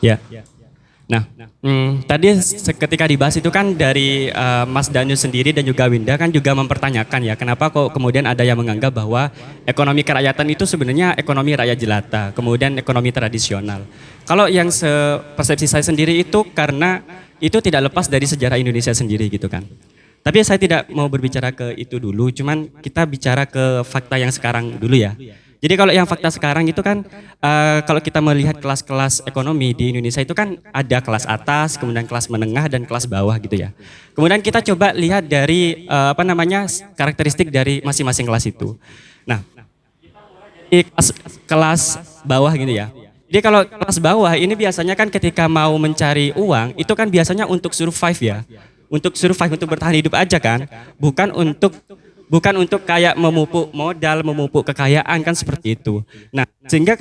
Ya. Nah, tadi ketika dibahas itu kan dari Mas Daniel sendiri dan juga Winda kan juga mempertanyakan ya, kenapa kok kemudian ada yang menganggap bahwa ekonomi kerakyatan itu sebenarnya ekonomi rakyat jelata, kemudian ekonomi tradisional. Kalau yang persepsi saya sendiri itu karena itu tidak lepas dari sejarah Indonesia sendiri gitu kan. Tapi saya tidak mau berbicara ke itu dulu, cuman kita bicara ke fakta yang sekarang dulu ya. Jadi kalau yang fakta sekarang itu kan kalau kita melihat kelas-kelas ekonomi di Indonesia itu kan ada kelas atas, kemudian kelas menengah dan kelas bawah gitu ya. Kemudian kita coba lihat dari karakteristik dari masing-masing kelas itu. Nah, di kelas bawah gitu ya. Jadi kalau kelas bawah ini biasanya kan ketika mau mencari uang itu kan biasanya untuk survive ya. Untuk survive, untuk bertahan hidup aja kan. Bukan untuk kayak memupuk modal, memupuk kekayaan kan seperti itu. Nah, sehingga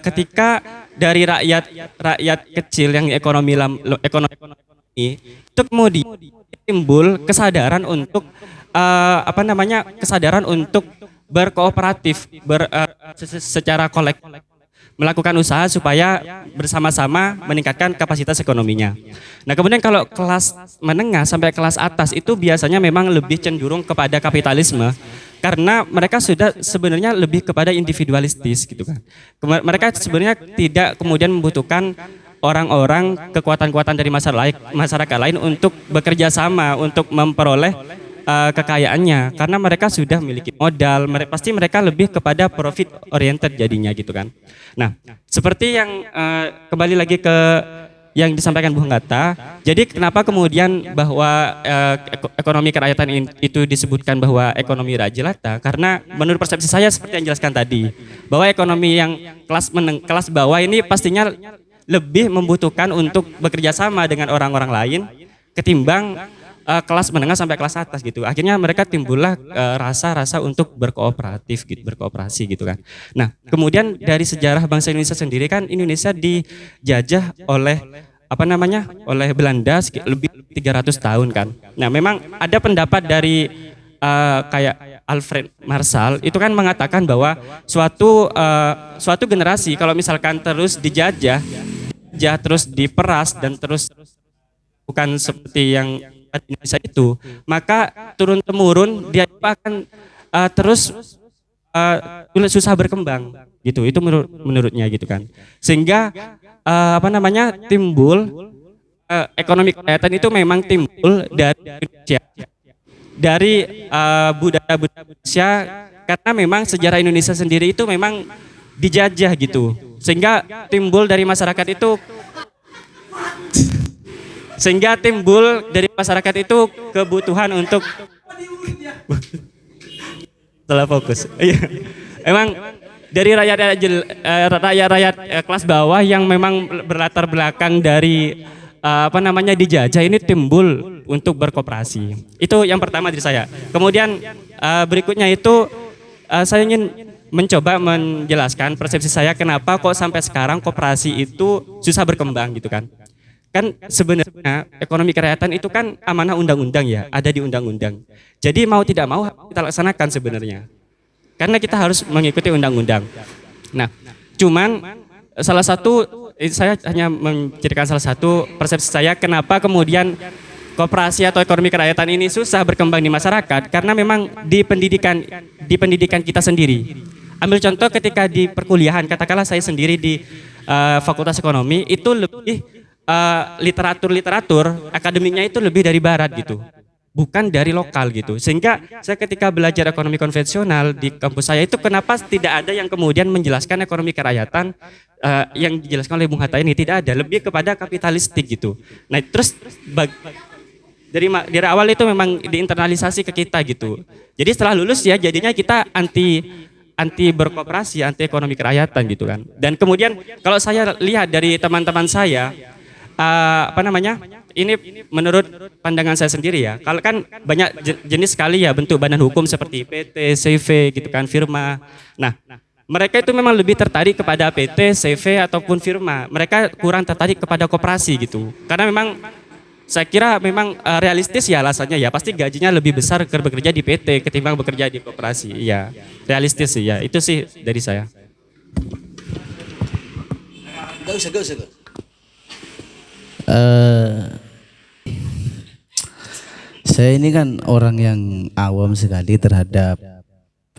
ketika dari rakyat rakyat kecil yang ekonomi itu kemudian timbul kesadaran untuk kesadaran untuk berkooperatif secara kolektif melakukan usaha supaya bersama-sama meningkatkan kapasitas ekonominya. Nah, kemudian kalau kelas menengah sampai kelas atas itu biasanya memang lebih cenderung kepada kapitalisme karena mereka sudah sebenarnya lebih kepada individualistis gitu kan. Mereka sebenarnya tidak kemudian membutuhkan orang-orang kekuatan-kekuatan dari masyarakat lain untuk bekerja sama untuk memperoleh kekayaannya karena mereka sudah memiliki modal, pasti mereka lebih kepada profit oriented jadinya gitu kan. Nah, seperti yang kembali lagi ke yang disampaikan Bu Hatta, jadi kenapa kemudian bahwa ekonomi kerakyatan itu disebutkan bahwa ekonomi rakyat jelata? Karena menurut persepsi saya seperti yang dijelaskan tadi, bahwa ekonomi yang kelas bawah ini pastinya lebih membutuhkan untuk bekerja sama dengan orang-orang lain ketimbang kelas menengah sampai kelas atas gitu. Akhirnya mereka timbullah rasa-rasa untuk berkooperasi gitu kan. Nah, kemudian dari sejarah bangsa Indonesia sendiri kan Indonesia dijajah oleh oleh Belanda lebih 300 tahun kan. Nah, memang ada pendapat dari kayak Alfred Marshall itu kan mengatakan bahwa suatu generasi kalau misalkan terus dijajah, terus diperas dan terus bukan seperti yang di Indonesia itu, maka turun temurun dia akan terus susah berkembang gitu. Itu menurutnya gitu kan. Sehingga timbul ekonomi kerakyatan itu memang timbul dari Indonesia, dari budaya Indonesia karena memang sejarah Indonesia sendiri itu memang dijajah gitu. Sehingga timbul dari masyarakat itu kebutuhan untuk salah fokus. Emang dari rakyat kelas bawah yang memang berlatar belakang dari dijajah ini timbul untuk berkooperasi. Itu yang pertama dari saya. Kemudian berikutnya itu saya ingin mencoba menjelaskan persepsi saya kenapa kok sampai sekarang koperasi itu susah berkembang gitu kan. Kan sebenarnya ekonomi kerakyatan itu kan amanah undang-undang ya, ada di undang-undang. Jadi mau tidak mau kita laksanakan sebenarnya. Karena kita harus mengikuti undang-undang. Nah, cuman saya hanya menceritakan salah satu persepsi saya kenapa kemudian koperasi atau ekonomi kerakyatan ini susah berkembang di masyarakat karena memang di pendidikan kita sendiri. Ambil contoh ketika di perkuliahan, katakanlah saya sendiri di Fakultas Ekonomi itu lebih literatur akademiknya itu lebih dari barat gitu, bukan dari lokal gitu. Sehingga saya ketika belajar ekonomi konvensional di kampus saya itu kenapa tidak ada yang kemudian menjelaskan ekonomi kerakyatan yang dijelaskan oleh Bung Hatta ini, tidak ada, lebih kepada kapitalistik gitu. Nah, terus dari awal itu memang diinternalisasi ke kita gitu. Jadi setelah lulus ya jadinya kita anti berkooperasi, anti ekonomi kerakyatan gitu kan. Dan kemudian kalau saya lihat dari teman-teman saya ini menurut pandangan saya sendiri ya. Kalau kan banyak jenis sekali ya bentuk badan hukum seperti PT, CV gitu kan, firma. Nah, mereka itu memang lebih tertarik kepada PT, CV ataupun firma. Mereka kurang tertarik kepada koperasi gitu. Karena memang saya kira memang realistis ya alasannya ya. Pasti gajinya lebih besar bekerja di PT ketimbang bekerja di koperasi. Iya, realistis sih ya. Itu sih dari saya. Gak usah. Eh, saya ini kan orang yang awam sekali terhadap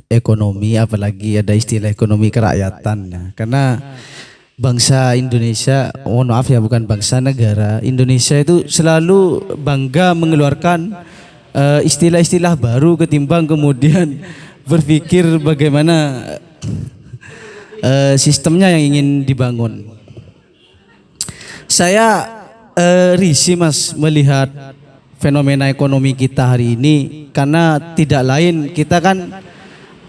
ekonomi, apalagi ada istilah ekonomi kerakyatan. Nah, karena bangsa Indonesia, mohon maaf ya, bukan bangsa, negara Indonesia itu selalu bangga mengeluarkan istilah-istilah baru ketimbang kemudian berpikir bagaimana sistemnya yang ingin dibangun. Saya risih Mas melihat fenomena ekonomi kita hari ini, karena tidak lain kita kan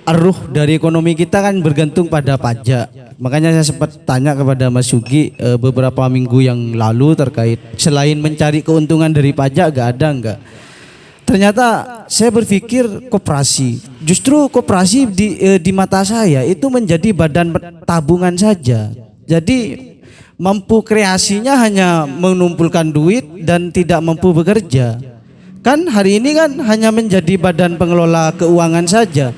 arus dari ekonomi kita kan bergantung pada pajak. Makanya saya sempat tanya kepada Mas Yugi beberapa minggu yang lalu terkait selain mencari keuntungan dari pajak enggak. Ternyata saya berpikir koperasi, justru koperasi di mata saya itu menjadi badan tabungan saja. Jadi mampu kreasinya hanya mengumpulkan duit dan tidak mampu bekerja. Kan hari ini kan hanya menjadi badan pengelola keuangan saja.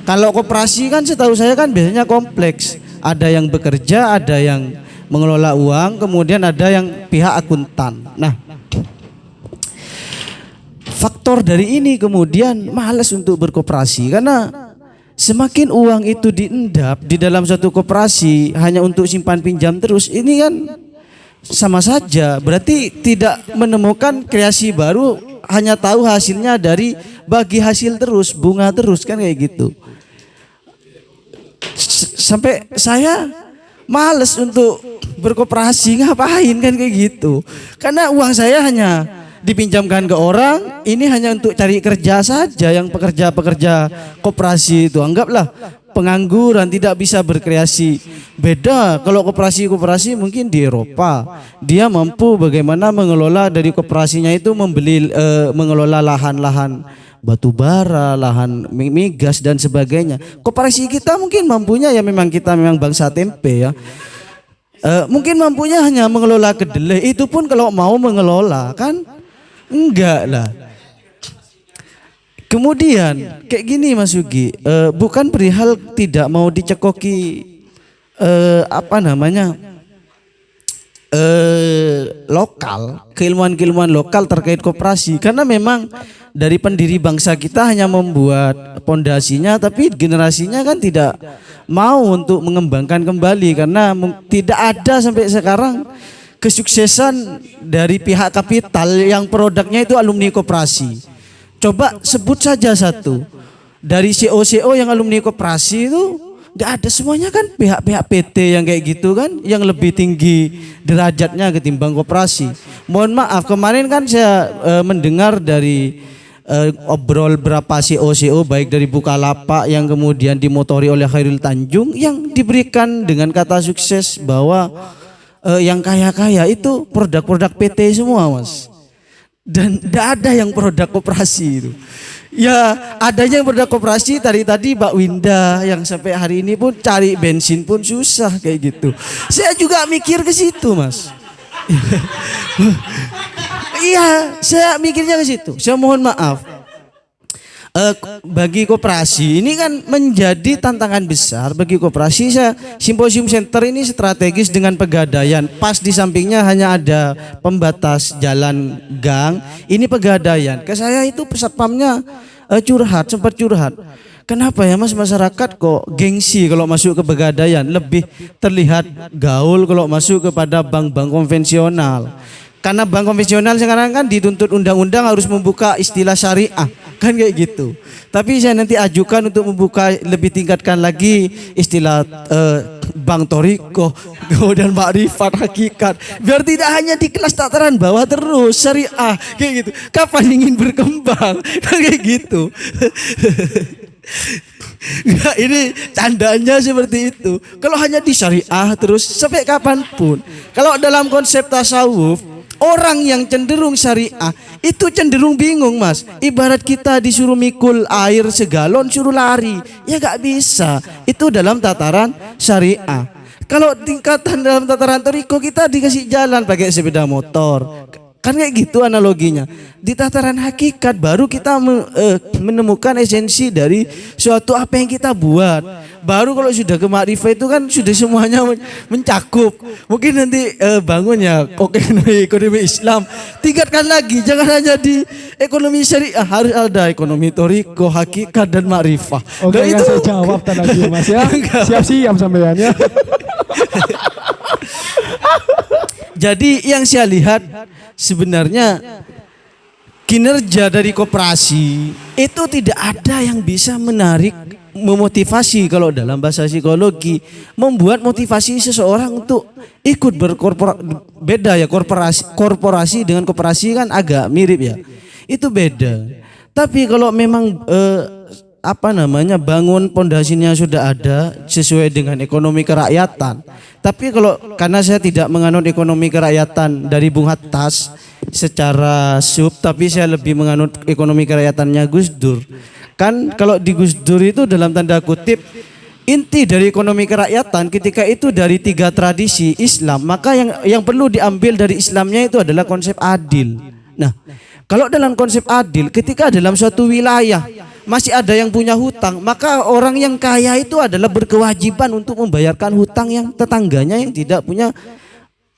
Kalau koperasi kan setahu saya kan biasanya kompleks. Ada yang bekerja, ada yang mengelola uang, kemudian ada yang pihak akuntan. Nah, faktor dari ini kemudian malas untuk berkoperasi, karena semakin uang itu diendap di dalam suatu koperasi hanya untuk simpan pinjam terus, ini kan sama saja berarti tidak menemukan kreasi baru, hanya tahu hasilnya dari bagi hasil terus, bunga terus, kan kayak gitu. Sampai saya males untuk berkoperasi, ngapain kan kayak gitu, karena uang saya hanya dipinjamkan ke orang, ini hanya untuk cari kerja saja. Yang pekerja-pekerja koperasi itu anggaplah pengangguran, tidak bisa berkreasi. Beda kalau koperasi mungkin di Eropa, dia mampu bagaimana mengelola dari koperasinya itu mengelola lahan-lahan batu bara, lahan migas dan sebagainya. Koperasi kita mungkin mampunya ya, memang kita memang bangsa tempe ya. Mungkin mampunya hanya mengelola kedelai, itu pun kalau mau mengelola kan enggak lah. Kemudian kayak gini Mas Yugi, bukan perihal tidak mau dicekoki lokal, keilmuan-keilmuan lokal terkait koperasi, karena memang dari pendiri bangsa kita hanya membuat pondasinya, tapi generasinya kan tidak mau untuk mengembangkan kembali, karena tidak ada sampai sekarang kesuksesan dari pihak kapital yang produknya itu alumni koperasi. Coba sebut saja satu dari CEO yang alumni koperasi itu, nggak ada, semuanya kan pihak-pihak PT yang kayak gitu kan, yang lebih tinggi derajatnya ketimbang koperasi. Mohon maaf, kemarin kan saya mendengar dari obrol berapa CEO baik dari Bukalapak yang kemudian dimotori oleh Khairul Tanjung, yang diberikan dengan kata sukses bahwa yang kaya-kaya itu produk-produk PT semua Mas, dan tidak ada yang produk koperasi itu. Ya adanya yang produk koperasi tadi Mbak Winda yang sampai hari ini pun cari bensin pun susah kayak gitu. Saya juga mikir ke situ Mas. Iya, saya mikirnya ke situ. Saya mohon maaf. Bagi koperasi ini kan menjadi tantangan besar bagi koperasi. Simposium Center ini strategis dengan Pegadaian. Pas di sampingnya hanya ada pembatas jalan gang. Ini Pegadaian. Ke saya itu satpamnya sempat curhat. Kenapa ya Mas, masyarakat kok gengsi kalau masuk ke Pegadaian, lebih terlihat gaul kalau masuk kepada bank-bank konvensional. Karena bank konvensional sekarang kan dituntut undang-undang harus membuka istilah syariah, kan kayak gitu. Tapi saya nanti ajukan untuk membuka, lebih tingkatkan lagi istilah bank Toriko, kemudian makrifat, hakikat, biar tidak hanya di kelas tataran bawah terus syariah kayak gitu. Kapan ingin berkembang kayak gitu. Nggak, ini candanya seperti itu. Kalau hanya di syariah terus sampai kapanpun. Kalau dalam konsep tasawuf, orang yang cenderung syariah itu cenderung bingung Mas. Ibarat kita disuruh mikul air segalon suruh lari, ya gak bisa. Itu dalam tataran syariah. Kalau tingkatan dalam tataran toriko, kita dikasih jalan pakai sepeda motor. Kan kayak gitu analoginya. Di tataran hakikat baru kita menemukan esensi dari suatu apa yang kita buat. Baru kalau sudah ke makrifah itu kan sudah semuanya mencakup. Mungkin nanti bangun ya ekonomi Islam. Tingkatkan lagi, jangan hanya di ekonomi syariah, harus ada ekonomi toriko, hakikat dan makrifah. Oke, itu saya jawab tadi Mas ya. Siap-siap sampean ya. Jadi yang saya lihat sebenarnya kinerja dari koperasi itu tidak ada yang bisa menarik, memotivasi kalau dalam bahasa psikologi, membuat motivasi seseorang untuk ikut beda ya, korporasi dengan koperasi kan agak mirip ya. Itu beda. Tapi kalau memang bangun pondasinya sudah ada sesuai dengan ekonomi kerakyatan. Tapi kalau karena saya tidak menganut ekonomi kerakyatan dari Bung Hattas secara tapi saya lebih menganut ekonomi kerakyatannya Gus Dur. Kan kalau di Gus Dur itu dalam tanda kutip inti dari ekonomi kerakyatan ketika itu dari 3 tradisi Islam, maka yang perlu diambil dari Islamnya itu adalah konsep adil. Nah, kalau dalam konsep adil, ketika dalam suatu wilayah masih ada yang punya hutang, maka orang yang kaya itu adalah berkewajiban untuk membayarkan hutang yang tetangganya yang tidak punya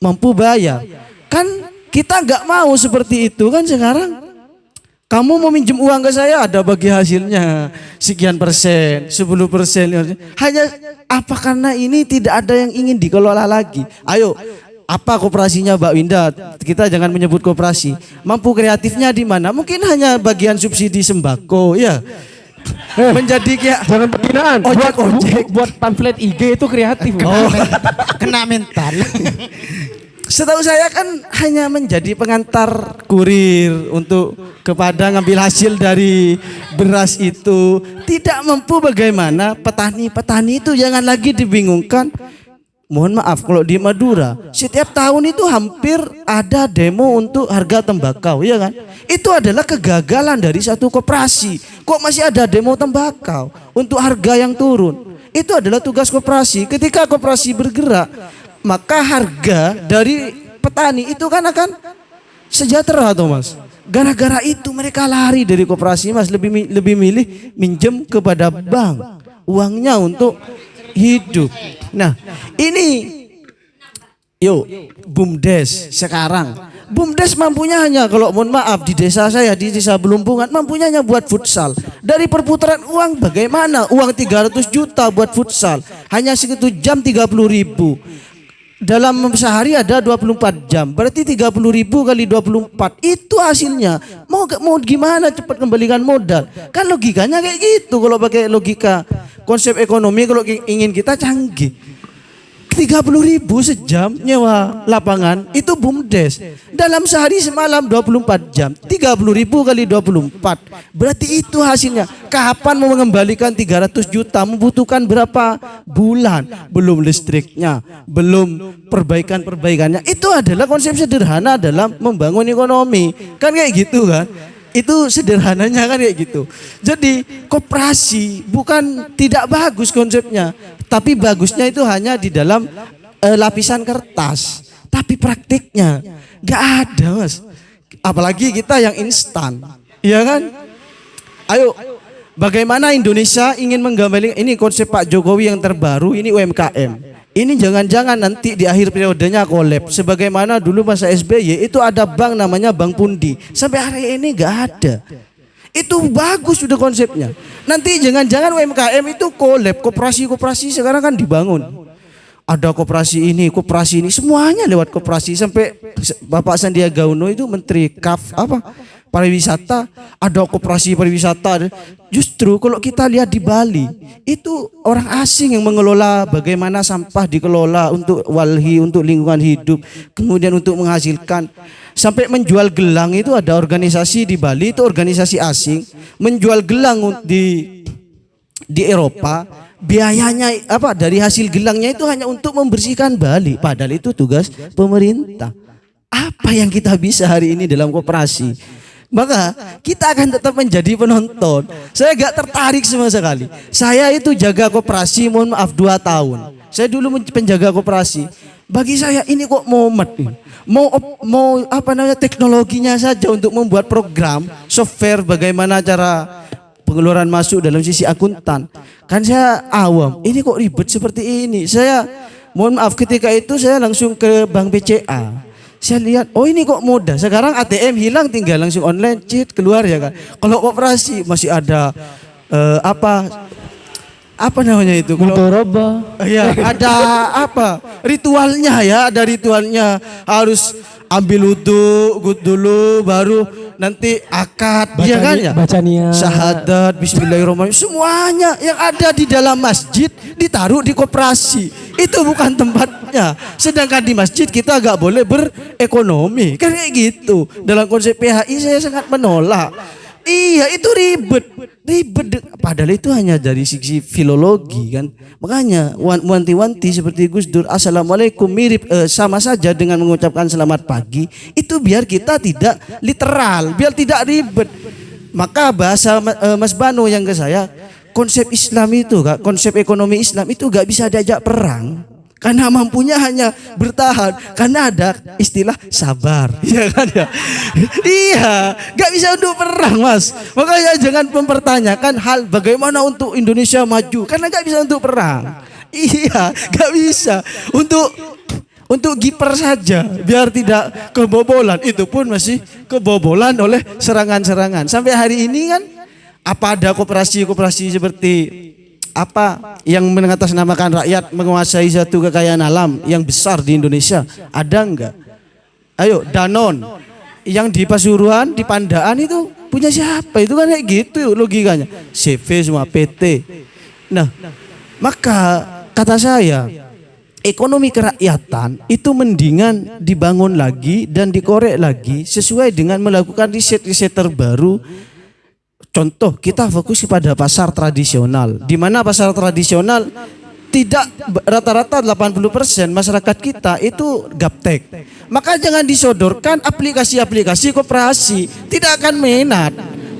mampu bayar. Kan kita nggak mau seperti itu kan sekarang. Kamu mau minjem uang ke saya, ada bagi hasilnya sekian persen, 10%. Hanya apa karena ini tidak ada yang ingin dikelola lagi. Ayo, apa koperasinya Mbak Winda? Kita jangan menyebut koperasi. Mampu kreatifnya di mana? Mungkin hanya bagian subsidi sembako, ya. Menjadi kayak Jangan penghinaan. ojek. Buat pamflet IG itu kreatif. Oh, kena mental. Setahu saya kan hanya menjadi pengantar kurir untuk kepada ngambil hasil dari beras itu. Tidak mampu bagaimana petani-petani itu jangan lagi dibingungkan. Mohon maaf kalau di Madura setiap tahun itu hampir ada demo untuk harga tembakau, ya kan? Itu adalah kegagalan dari satu koperasi. Kok masih ada demo tembakau untuk harga yang turun? Itu adalah tugas koperasi. Ketika koperasi bergerak, maka harga dari petani itu kan akan sejahtera, toh Mas. Gara-gara itu mereka lari dari koperasi, Mas, lebih milih minjem kepada bank uangnya untuk hidup. Nah, ini BUMDes sekarang. BUMDes mampunya hanya, kalau mohon maaf, di desa saya, di desa Belumpungan, mampunya hanya buat futsal. Dari perputaran uang bagaimana? Uang 300 juta buat futsal. Hanya 1 jam 30.000. Dalam sehari ada 24 jam. Berarti 30.000 kali 24. Itu hasilnya. Mau gimana cepat kembalikan modal? Kan logikanya kayak gitu kalau pakai logika konsep ekonomi. Kalau ingin kita canggih, 30.000 sejam nyewa lapangan itu BUMDes. Dalam sehari semalam 24 jam, 30.000 kali 24. Berarti itu hasilnya. Kapan mau mengembalikan 300 juta? Membutuhkan berapa bulan? Belum listriknya, belum perbaikannya. Itu adalah konsep sederhana dalam membangun ekonomi. Kan kayak gitu kan? Itu sederhananya kan kayak gitu. Jadi koperasi bukan tidak bagus konsepnya, tapi bagusnya itu hanya di dalam lapisan kertas. Tapi praktiknya nggak ada, Mas. Apalagi kita yang instan, iya kan? Ayo, bagaimana Indonesia ingin menggambarkan ini konsep Pak Jokowi yang terbaru ini UMKM. Ini jangan-jangan nanti di akhir periodenya kolab. Sebagaimana dulu masa SBY itu ada bank namanya Bank Pundi. Sampai hari ini nggak ada. Itu bagus sudah konsepnya. Nanti jangan-jangan UMKM itu kolab. Koperasi sekarang kan dibangun. Ada koperasi ini, semuanya lewat koperasi. Sampai Bapak Sandiaga Uno itu Menteri pariwisata, ada koperasi pariwisata. Justru kalau kita lihat di Bali, itu orang asing yang mengelola bagaimana sampah dikelola untuk walhi, untuk lingkungan hidup, kemudian untuk menghasilkan. Sampai menjual gelang itu ada organisasi di Bali, itu organisasi asing, menjual gelang di Eropa, biayanya dari hasil gelangnya itu hanya untuk membersihkan Bali, padahal itu tugas pemerintah. Apa yang kita bisa hari ini dalam koperasi? Maka kita akan tetap menjadi penonton. Saya gak tertarik sama sekali. Saya itu jaga koperasi, mohon maaf 2 tahun. Saya dulu penjaga koperasi. Bagi saya ini kok momen nih. Mau apa namanya teknologinya saja untuk membuat program software bagaimana cara pengeluaran masuk dalam sisi akuntan. Kan saya awam, ini kok ribet seperti ini. Saya mohon maaf ketika itu saya langsung ke Bank BCA. Saya lihat, oh ini kok mudah. Sekarang ATM hilang tinggal langsung online, cheat keluar ya kan. Kalau koperasi masih ada apa namanya itu? Motoroba. Ya, ada apa? Ritualnya ya, ada ritualnya. Harus ambil wudhu dulu, baru nanti akad, ya kan ya? Baca niat. Syahadat, bismillahirrahmanirrahim. Semuanya yang ada di dalam masjid ditaruh di koperasi. Itu bukan tempatnya. Sedangkan di masjid kita agak boleh berekonomi. Kan kayak gitu. Dalam konsep PHI saya sangat menolak. Iya itu ribet. Padahal itu hanya dari sisi filologi kan. Makanya wanti-wanti seperti Gus Dur, assalamualaikum mirip sama saja dengan mengucapkan selamat pagi. Itu biar kita tidak literal, biar tidak ribet. Maka bahasa Mas Bano yang ke saya, konsep Islam itu Kak, konsep ekonomi Islam itu gak bisa diajak perang. Karena mampunya hanya bertahan. Karena ada istilah sabar. Iya kan ya? Iya. Gak bisa untuk perang Mas. Makanya jangan mempertanyakan hal bagaimana untuk Indonesia maju. Karena gak bisa untuk perang. Iya. Gak bisa. Untuk kiper saja. Biar tidak kebobolan. Itu pun masih kebobolan oleh serangan-serangan. Sampai hari ini kan. Apa ada koperasi-koperasi seperti apa yang mengatasnamakan rakyat menguasai satu kekayaan alam yang besar di Indonesia? Ada enggak? Ayo Danon yang di Pasuruan, di Pandaan itu punya siapa? Itu kan kayak gitu logikanya. CV semua PT. Nah, maka kata saya ekonomi kerakyatan itu mendingan dibangun lagi dan dikorek lagi sesuai dengan melakukan riset-riset terbaru. Contoh, kita fokus kepada pasar tradisional. Di mana pasar tradisional tidak rata-rata 80% masyarakat kita itu gaptek. Maka jangan disodorkan aplikasi-aplikasi koperasi. Tidak akan minat,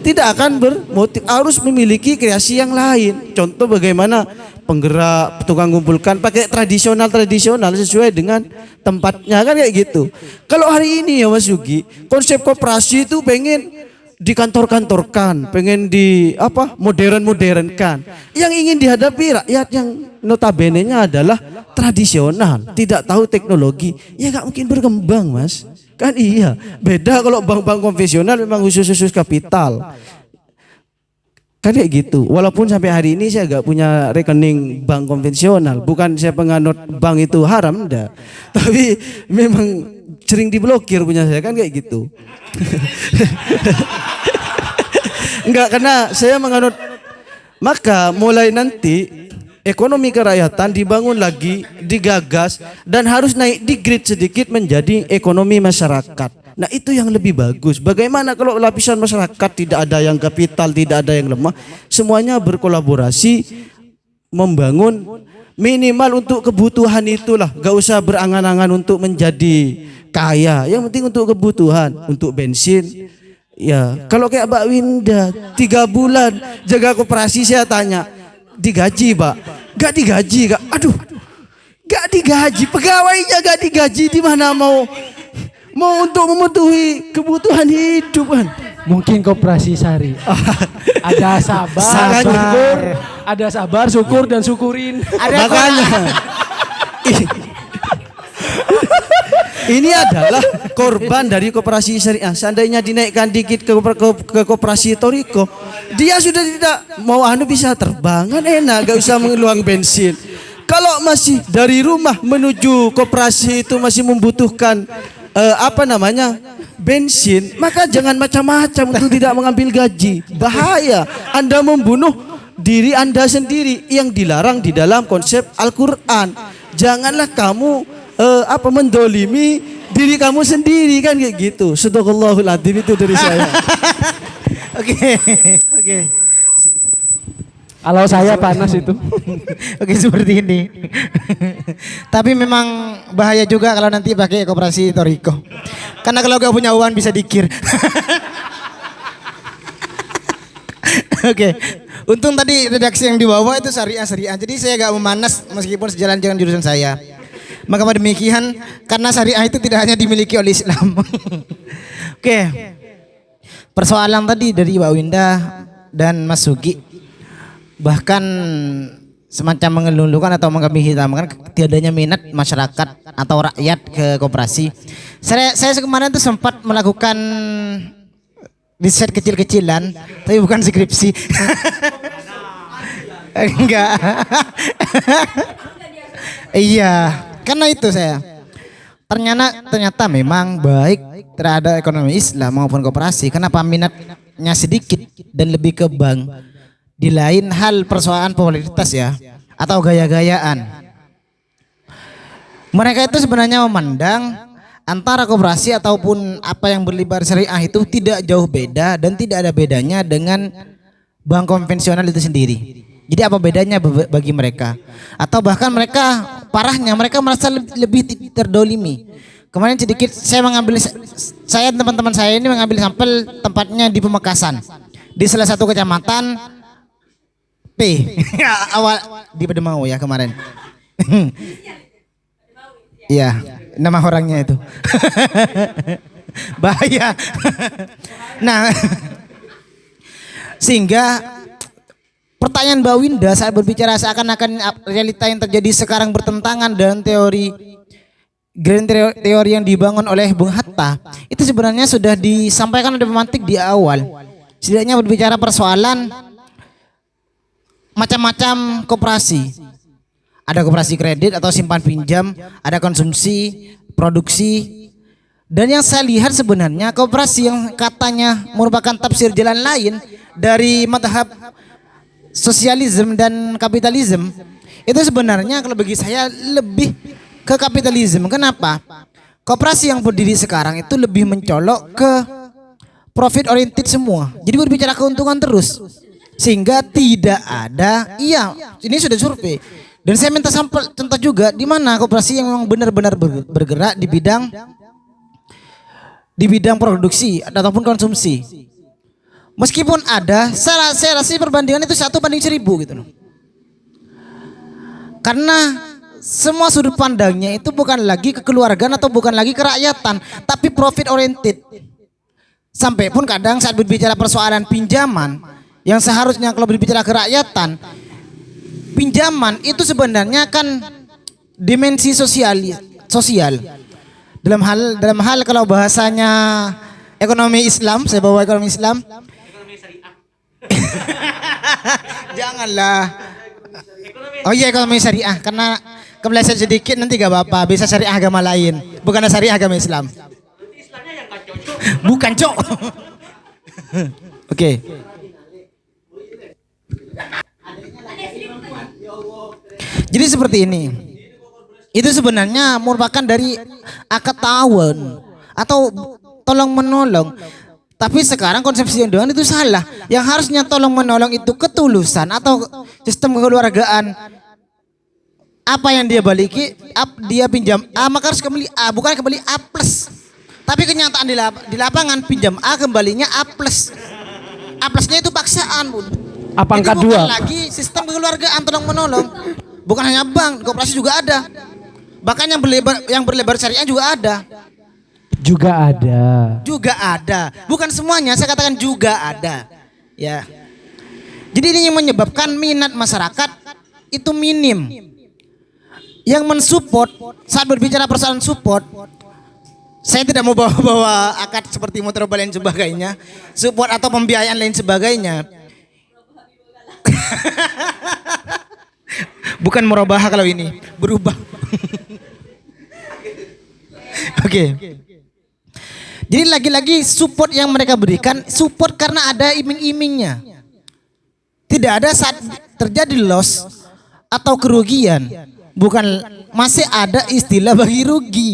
tidak akan bermotif, harus memiliki kreasi yang lain. Contoh bagaimana penggerak, tukang kumpulkan pakai tradisional sesuai dengan tempatnya kan kayak gitu. Kalau hari ini ya Mas Yugi, konsep koperasi itu pengen dikantor-kantorkan, pengen modern-modernkan. Yang ingin dihadapi rakyat yang notabene-nya adalah tradisional, tidak tahu teknologi, ya gak mungkin berkembang Mas. Kan iya, beda kalau bank-bank konvensional memang khusus kapital. Kan kayak gitu. Walaupun sampai hari ini saya gak punya rekening bank konvensional, bukan saya penganut bank itu haram, enggak. Tapi memang sering diblokir punya saya kan kayak gitu. Enggak, karena saya menganut. Maka mulai nanti ekonomi kerakyatan dibangun lagi, digagas dan harus naik di grade sedikit menjadi ekonomi masyarakat. Nah itu yang lebih bagus. Bagaimana kalau lapisan masyarakat tidak ada yang kapital, tidak ada yang lemah, semuanya berkolaborasi membangun minimal untuk kebutuhan itulah. Gak usah berangan-angan untuk menjadi kaya. Yang penting untuk kebutuhan, untuk bensin. Ya, kalau kayak Mbak Winda 3 bulan jaga koperasi, saya tanya, digaji Pak? Gak digaji Kak. Aduh, gak digaji, pegawainya gak digaji, di mana mau untuk memenuhi kebutuhan hidup kan? Mungkin koperasi sari. Ada sabar, syukur dan syukurin. Makanya ini adalah korban dari koperasi syariah. Seandainya dinaikkan dikit ke koperasi Toriko, dia sudah tidak mau bisa terbang kan enak, gak usah mengeluang bensin. Kalau masih dari rumah menuju koperasi itu masih membutuhkan bensin, maka jangan macam-macam untuk tidak mengambil gaji. Bahaya, Anda membunuh diri Anda sendiri yang dilarang di dalam konsep Al-Quran. Janganlah kamu mendolimi diri kamu sendiri kan kayak gitu. Sadaqallahul adzim, itu dari saya. Oke. Kalau saya panas itu. Oke, seperti ini. Tapi memang bahaya juga kalau nanti pakai koperasi Toriko. Karena kalau gak punya uang bisa dikir. Oke. Untung tadi redaksi yang dibawa itu syariah. Jadi saya gak memanas meskipun sejalan dengan jurusan saya. Maka demikian karena syariah itu tidak hanya dimiliki oleh Islam. Oke. Persoalan tadi dari Mbak Winda dan Mas Sugi bahkan semacam mengelulukan atau mengkambing hitamkan tiadanya minat masyarakat atau rakyat ke koperasi. Saya kemarin tuh sempat melakukan riset kecil-kecilan, tapi bukan skripsi. Enggak. Iya, karena itu saya. Ternyata memang baik terhadap ekonomi Islam maupun koperasi. Kenapa minatnya sedikit dan lebih ke bank? Di lain hal persoalan popularitas ya, atau gaya-gayaan. Mereka itu sebenarnya memandang antara koperasi ataupun apa yang berlibar syariah itu tidak jauh beda dan tidak ada bedanya dengan bank konvensional itu sendiri. Jadi apa bedanya bagi mereka? Atau bahkan mereka parahnya mereka merasa lebih terdolimi. Kemarin sedikit saya teman-teman saya ini mengambil sampel tempatnya di Pemekasan, di salah satu kecamatan P awal di Pademau ya kemarin. Iya, nama orangnya itu. Bahaya. Nah, sehingga pertanyaan Mbak Winda saat berbicara seakan-akan realita yang terjadi sekarang bertentangan dengan teori yang dibangun oleh Bung Hatta, itu sebenarnya sudah disampaikan oleh pemantik di awal. Setidaknya berbicara persoalan macam-macam koperasi. Ada koperasi kredit atau simpan pinjam, ada konsumsi, produksi. Dan yang saya lihat sebenarnya koperasi yang katanya merupakan tafsir jalan lain dari mazhab sosialisme dan kapitalisme, itu sebenarnya kalau bagi saya lebih ke kapitalisme. Kenapa? Koperasi yang berdiri sekarang itu lebih mencolok ke profit oriented semua. Jadi berbicara keuntungan terus. Sehingga tidak ada, ini sudah survei. Dan saya minta sampel contoh juga di mana koperasi yang memang benar-benar bergerak di bidang produksi ataupun konsumsi. Meskipun ada, saya rasa perbandingan itu 1:1000 gitu loh. Karena semua sudut pandangnya itu bukan lagi kekeluargaan atau bukan lagi kerakyatan, tapi profit oriented. Sampai pun kadang saat berbicara persoalan pinjaman, yang seharusnya kalau berbicara kerakyatan, pinjaman itu sebenarnya kan dimensi sosial. Dalam hal kalau bahasanya ekonomi Islam, saya bawa ekonomi Islam. Janganlah. Oh iya, ekonomi syariah, karena kebelasan sedikit nanti gak apa-apa, bisa syariah agama lain, bukan syariah agama Islam. Bukan, Cok. Oke. Jadi seperti ini. Itu sebenarnya merupakan dari akad tawun atau tolong menolong. Tapi sekarang konsepsi yang dengan itu salah. Yang harusnya tolong menolong itu ketulusan atau sistem kekeluargaan. Apa yang dia baliki, dia pinjam A maka harus kembali A, bukan kembali A plus. Tapi kenyataan di lapangan pinjam A kembalinya A plus. A plusnya itu paksaan, Bun. Apa angka itu bukan 2? lagi sistem kekeluargaan tolong menolong. Bukan hanya bank, koperasi juga ada. Bahkan yang berlebar syariah juga ada. Juga ada. Bukan semuanya, saya katakan juga ada. Ya. Jadi ini yang menyebabkan minat masyarakat itu minim. Yang mensupport saat berbicara persoalan support, saya tidak mau bawa akad seperti motor lain sebagainya, support atau pembiayaan lain sebagainya. Bukan merubah kalau ini, berubah. Oke. Jadi lagi-lagi support yang mereka berikan support karena ada iming-imingnya. Tidak ada saat terjadi loss atau kerugian. Bukan, masih ada istilah bagi rugi.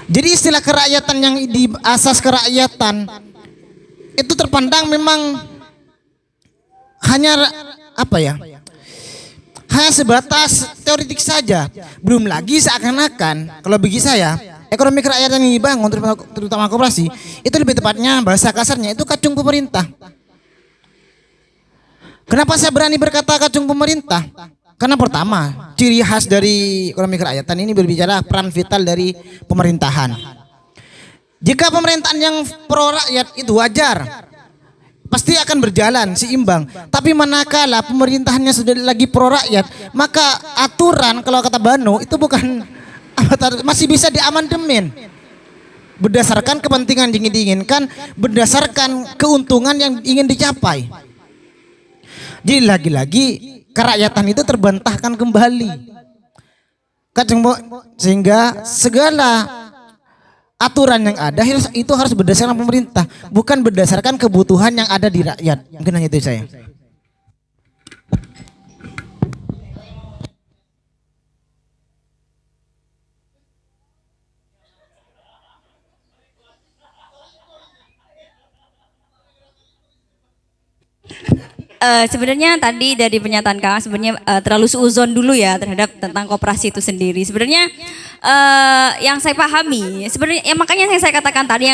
Jadi istilah kerakyatan yang di asas kerakyatan itu terpandang memang hanya apa ya? Hanya sebatas teoritik saja. Belum lagi seakan-akan kalau bagi saya ekonomi kerakyatan yang dibangun terutama koperasi itu lebih tepatnya bahasa kasarnya itu kacung pemerintah. Kenapa saya berani berkata kacung pemerintah? Karena pertama, ciri khas dari ekonomi kerakyatan ini berbicara peran vital dari pemerintahan. Jika pemerintahan yang pro rakyat itu wajar, pasti akan berjalan seimbang. Tapi manakala pemerintahannya sudah lagi pro rakyat, maka aturan kalau kata Bano itu bukan masih bisa diamandemen berdasarkan kepentingan yang diinginkan, berdasarkan keuntungan yang ingin dicapai. Jadi lagi-lagi kerakyatan itu terbantahkan kembali. Sehingga segala aturan yang ada itu harus berdasarkan pemerintah, bukan berdasarkan kebutuhan yang ada di rakyat. Mungkin hanya itu saya. Sebenarnya tadi dari pernyataan Kang sebenarnya terlalu suuzon dulu ya terhadap tentang koperasi itu sendiri. Sebenarnya yang saya pahami sebenarnya makanya yang saya katakan tadi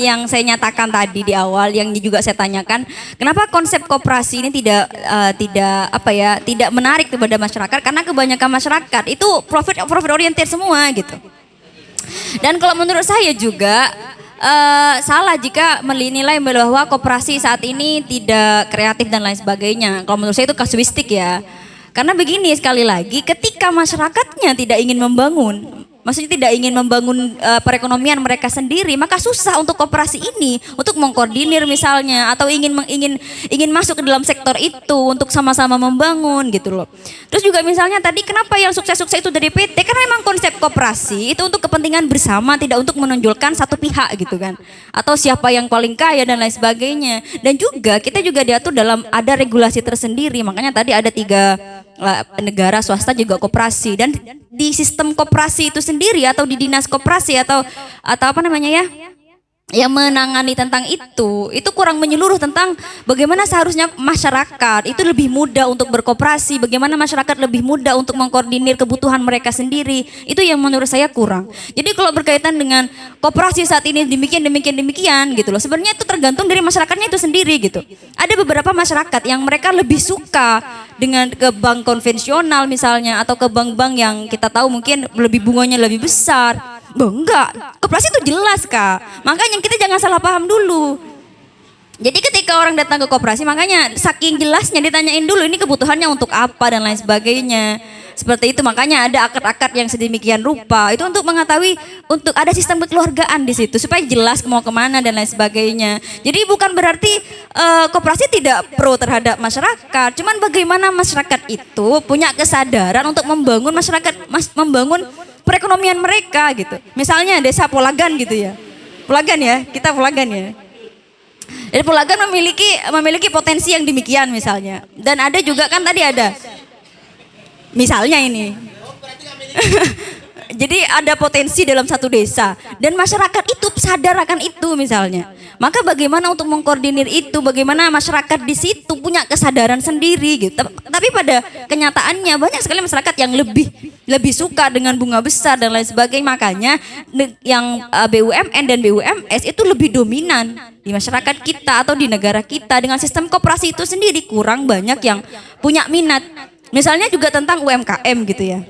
yang saya nyatakan tadi di awal yang juga saya tanyakan kenapa konsep koperasi ini tidak menarik kepada masyarakat karena kebanyakan masyarakat itu profit oriented semua gitu. Dan kalau menurut saya juga salah jika menilai bahwa koperasi saat ini tidak kreatif dan lain sebagainya. Kalau menurut saya itu kasuistik ya. Karena begini sekali lagi, ketika masyarakatnya tidak ingin membangun, maksudnya tidak ingin membangun perekonomian mereka sendiri, maka susah untuk koperasi ini untuk mengkoordinir misalnya atau ingin masuk ke dalam sektor itu untuk sama-sama membangun gitu loh. Terus juga misalnya tadi kenapa yang sukses-sukses itu dari PT? Karena memang konsep koperasi itu untuk kepentingan bersama, tidak untuk menonjolkan satu pihak gitu kan. Atau siapa yang paling kaya dan lain sebagainya. Dan juga kita juga diatur dalam ada regulasi tersendiri. Makanya tadi ada 3 negara, swasta juga koperasi, dan di sistem koperasi itu sendiri atau di dinas koperasi atau apa namanya ya yang menangani tentang itu kurang menyeluruh tentang bagaimana seharusnya masyarakat itu lebih mudah untuk berkoperasi, bagaimana masyarakat lebih mudah untuk mengkoordinir kebutuhan mereka sendiri. Itu yang menurut saya kurang. Jadi kalau berkaitan dengan koperasi saat ini demikian gitu loh. Sebenarnya itu tergantung dari masyarakatnya itu sendiri gitu. Ada beberapa masyarakat yang mereka lebih suka dengan ke bank konvensional misalnya atau ke bank-bank yang kita tahu mungkin lebih bunganya lebih besar. Enggak, koperasi itu jelas Kak. Makanya kita jangan salah paham dulu. Jadi ketika orang datang ke koperasi, makanya saking jelasnya ditanyain dulu ini kebutuhannya untuk apa dan lain sebagainya. Seperti itu, makanya ada akad-akad yang sedemikian rupa. Itu untuk mengetahui, untuk ada sistem kekeluargaan di situ supaya jelas mau kemana dan lain sebagainya. Jadi bukan berarti koperasi tidak pro terhadap masyarakat. Cuman bagaimana masyarakat itu punya kesadaran untuk membangun membangun perekonomian mereka gitu. Misalnya desa Polagan gitu ya. Polagan ya, kita Polagan ya. Jadi Polagan memiliki potensi yang demikian misalnya. Dan ada juga kan tadi ada. Misalnya ini. Jadi ada potensi dalam satu desa dan masyarakat itu sadar akan itu misalnya. Maka bagaimana untuk mengkoordinir itu, bagaimana masyarakat di situ punya kesadaran sendiri gitu. Tapi pada kenyataannya banyak sekali masyarakat yang lebih suka dengan bunga besar dan lain sebagainya. Makanya yang BUMN dan BUMS itu lebih dominan di masyarakat kita atau di negara kita dengan sistem koperasi itu sendiri kurang banyak yang punya minat. Misalnya juga tentang UMKM gitu ya.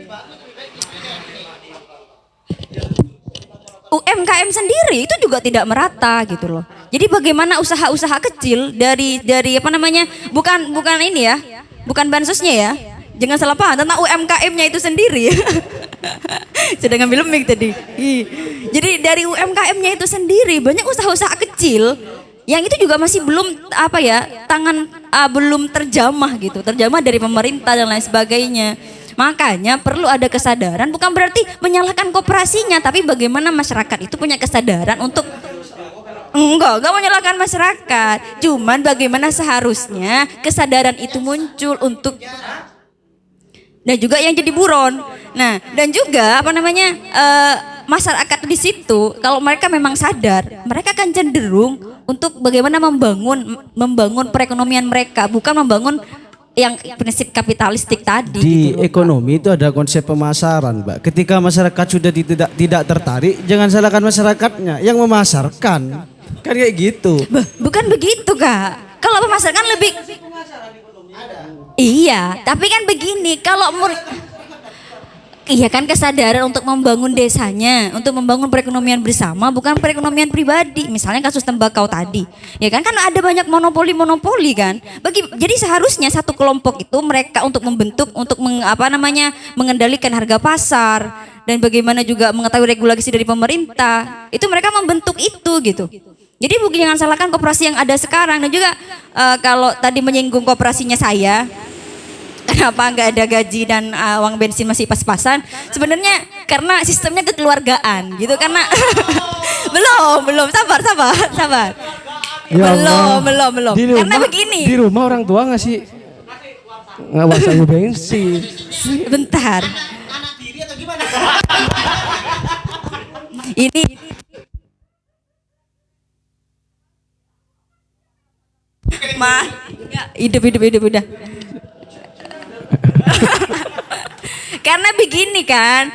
UMKM sendiri itu juga tidak merata gitu loh. Jadi bagaimana usaha-usaha kecil dari apa namanya? Bukan ini ya. Bukan bansosnya ya. Jangan salah paham tentang UMKM-nya itu sendiri. Sedang ngambil mic tadi. Jadi dari UMKM-nya itu sendiri banyak usaha-usaha kecil yang itu juga masih belum belum terjamah gitu, terjamah dari pemerintah dan lain sebagainya. Makanya perlu ada kesadaran, bukan berarti menyalahkan koperasinya, tapi bagaimana masyarakat itu punya kesadaran untuk enggak menyalahkan masyarakat. Cuman bagaimana seharusnya kesadaran itu muncul untuk dan juga yang jadi buron. Nah, dan juga masyarakat di situ kalau mereka memang sadar, mereka akan cenderung untuk bagaimana membangun perekonomian mereka, bukan membangun yang prinsip kapitalistik tadi. Di gitu. ekonomi itu ada konsep pemasaran, Mbak. Ketika masyarakat sudah tidak tertarik, jangan salahkan masyarakatnya yang memasarkan. Kan kayak gitu. Bukan begitu, Kak. Kalau pemasaran lebih Iya, tapi kan begini, iya kan kesadaran untuk membangun desanya, untuk membangun perekonomian bersama, bukan perekonomian pribadi. Misalnya kasus tembakau tadi, ya kan ada banyak monopoli kan. Jadi seharusnya satu kelompok itu mereka untuk membentuk, untuk mengendalikan harga pasar dan bagaimana juga mengetahui regulasi dari pemerintah. Itu mereka membentuk itu gitu. Jadi jangan salahkan koperasi yang ada sekarang. Dan juga kalau tadi menyinggung koperasinya saya, kenapa nggak ada gaji dan uang bensin masih pas-pasan? Sebenarnya karena sistemnya kekeluargaan gitu. Karena belum sabar. Ya Allah. Belum. Di Karena rumah- begini. Di rumah orang tua nggak sayur bensin. Bentar. Ini hidup udah. Karena begini kan,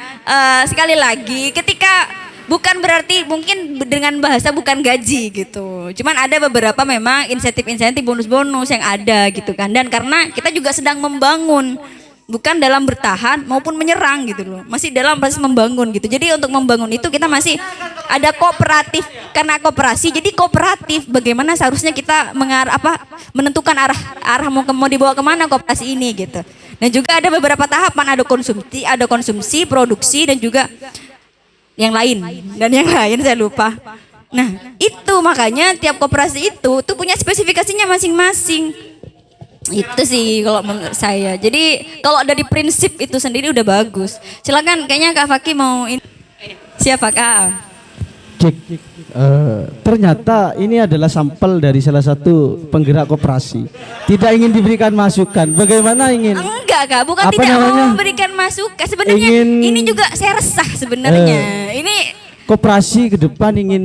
sekali lagi ketika bukan berarti mungkin dengan bahasa bukan gaji gitu. Cuman ada beberapa memang insentif-insentif bonus-bonus yang ada gitu kan. Dan karena kita juga sedang membangun, bukan dalam bertahan maupun menyerang gitu loh. Masih dalam proses membangun gitu. Jadi untuk membangun itu kita masih ada kooperatif, karena koperasi jadi kooperatif. Bagaimana seharusnya kita menentukan arah mau dibawa kemana koperasi ini gitu. Dan juga ada beberapa tahapan, ada konsumsi, produksi dan juga yang lain saya lupa. Nah itu makanya tiap koperasi itu tuh punya spesifikasinya masing-masing. Itu sih kalau menurut saya. Jadi kalau dari prinsip itu sendiri udah bagus. Silakan, kayaknya Kak Faki mau siapa Kak? Cek. Ternyata ini adalah sampel dari salah satu penggerak koperasi. Tidak ingin diberikan masukan. Bagaimana ingin? Enggak Kak, bukan Apa tidak namanya? mau memberikan masukan. Sebenarnya ini juga saya resah sebenarnya. Ini Koperasi ke depan ingin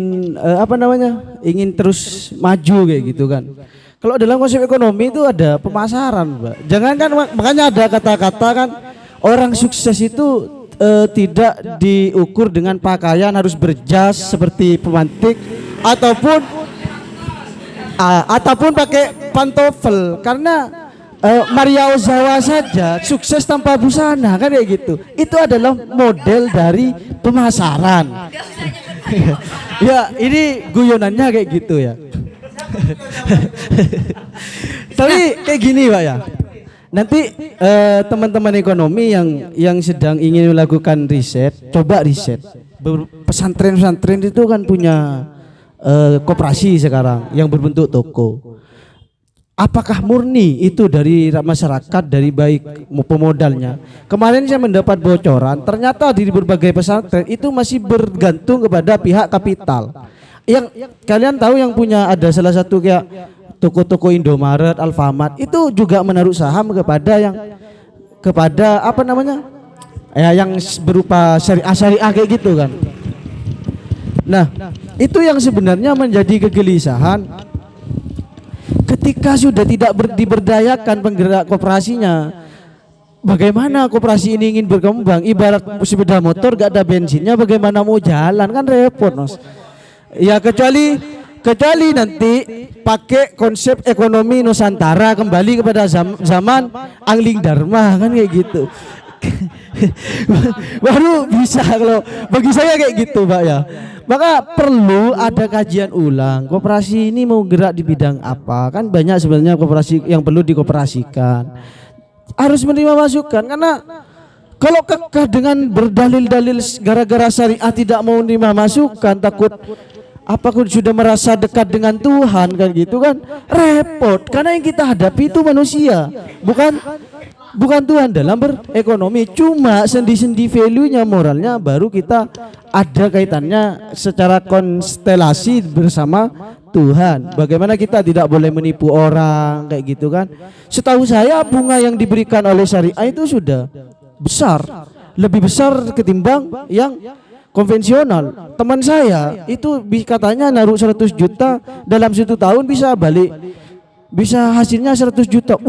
ingin terus maju kayak gitu kan. Kalau dalam konsep ekonomi itu ada pemasaran, Mbak. Jangan kan, makanya ada kata-kata kan, orang sukses itu tidak diukur dengan pakaian harus berjas seperti pemantik ataupun pakai pantofel, karena Maria Ozawa saja sukses tanpa busana kan kayak gitu. Itu adalah model dari pemasaran. Ya ini guyonannya kayak gitu ya. Tapi kayak gini Pak ya. Nanti teman-teman ekonomi yang sedang ingin melakukan riset, coba riset. Pesantren-pesantren itu kan punya koperasi sekarang yang berbentuk toko. Apakah murni itu dari masyarakat, dari baik pemodalnya? Kemarin saya mendapat bocoran, ternyata di berbagai pesantren itu masih bergantung kepada pihak kapital. Yang kalian tahu yang punya ada salah satu kayak toko-toko Indomaret, Alfamart itu juga menaruh saham kepada yang berupa syariah kayak gitu kan. Nah, itu yang sebenarnya menjadi kegelisahan ketika sudah tidak diberdayakan penggerak koperasinya. Bagaimana koperasi ini ingin berkembang? Ibarat sepeda motor gak ada bensinnya, bagaimana mau jalan, kan repot Mas. Ya kecuali nanti pakai konsep ekonomi Nusantara, kembali kepada zaman Angling Dharma kan kayak gitu. Baru bisa, kalau bagi saya kayak gitu Pak ya. Maka perlu ada kajian ulang, koperasi ini mau gerak di bidang apa. Kan banyak sebenarnya koperasi yang perlu dikoperasikan. Harus menerima masukan, karena kalau kekeh dengan berdalil-dalil gara-gara syariah tidak mau menerima masukan, takut apakah sudah merasa dekat dengan Tuhan kan gitu kan, repot. Karena yang kita hadapi itu manusia, bukan Tuhan dalam berekonomi. Cuma sendi-sendi value-nya, moralnya baru kita ada kaitannya secara konstelasi bersama Tuhan. Bagaimana kita tidak boleh menipu orang kayak gitu kan. Setahu saya bunga yang diberikan oleh syariah itu sudah besar, lebih besar ketimbang yang konvensional. Teman saya itu katanya naruh 100 juta dalam 1 tahun bisa balik, bisa hasilnya 100 juta.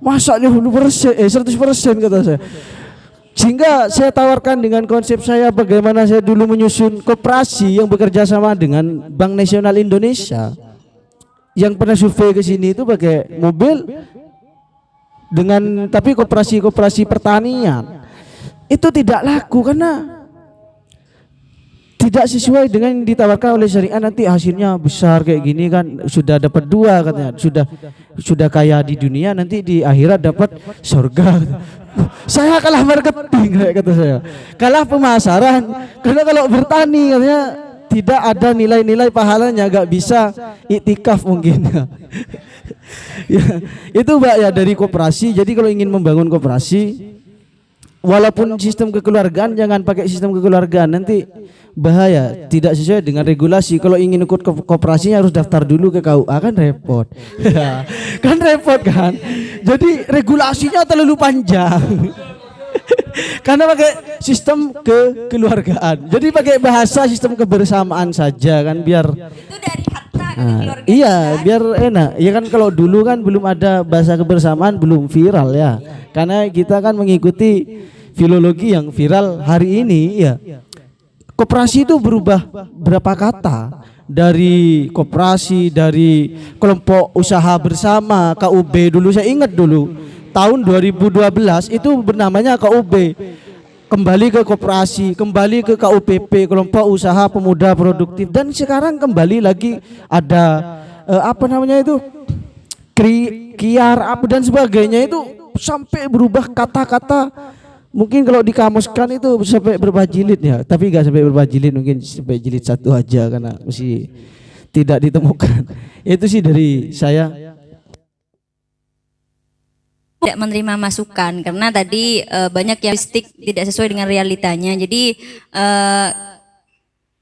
Masa 100% kata saya. Sehingga saya tawarkan dengan konsep saya, bagaimana saya dulu menyusun koperasi yang bekerja sama dengan Bank Nasional Indonesia. Yang pernah survei ke sini itu pakai mobil tapi koperasi pertanian itu tidak laku karena tidak sesuai dengan yang ditawarkan oleh syariah. Nanti hasilnya besar kayak gini kan, sudah dapat 2 katanya, sudah kaya di dunia, nanti di akhirat dapat surga. Saya kalah marketing kayak kata saya, kalah pemasaran. Karena kalau bertani katanya tidak ada nilai-nilai pahalanya, gak bisa iktikaf mungkin. Ya, itu Mbak ya dari koperasi. Jadi kalau ingin membangun koperasi, walaupun sistem kekeluargaan, jangan pakai sistem kekeluargaan, nanti bahaya, tidak sesuai dengan regulasi. Kalau ingin ikut koperasinya harus daftar dulu ke KUA, kan repot. Kan repot kan. Jadi regulasinya terlalu panjang. Karena pakai sistem kekeluargaan. Jadi pakai bahasa sistem kebersamaan saja kan, biar Itu dari hatta keluarga. iya, biar enak. Ya kan kalau dulu kan belum ada bahasa kebersamaan, belum viral ya. Karena kita kan mengikuti filologi yang viral hari ini ya. Koperasi itu berubah berapa kata, dari koperasi, dari kelompok usaha bersama, KUB dulu saya ingat dulu tahun 2012 itu bernamanya KUB, kembali ke koperasi, kembali ke KUPP, kelompok usaha pemuda produktif, dan sekarang kembali lagi ada apa namanya itu kiar apa dan sebagainya, itu sampai berubah kata-kata. Mungkin kalau dikamuskan itu sampai berapa jilid ya, tapi nggak sampai berapa jilid, mungkin sampai jilid 1 aja karena masih tidak ditemukan. Itu sih dari saya. Tidak menerima masukan karena tadi banyak yang tidak sesuai dengan realitanya. Jadi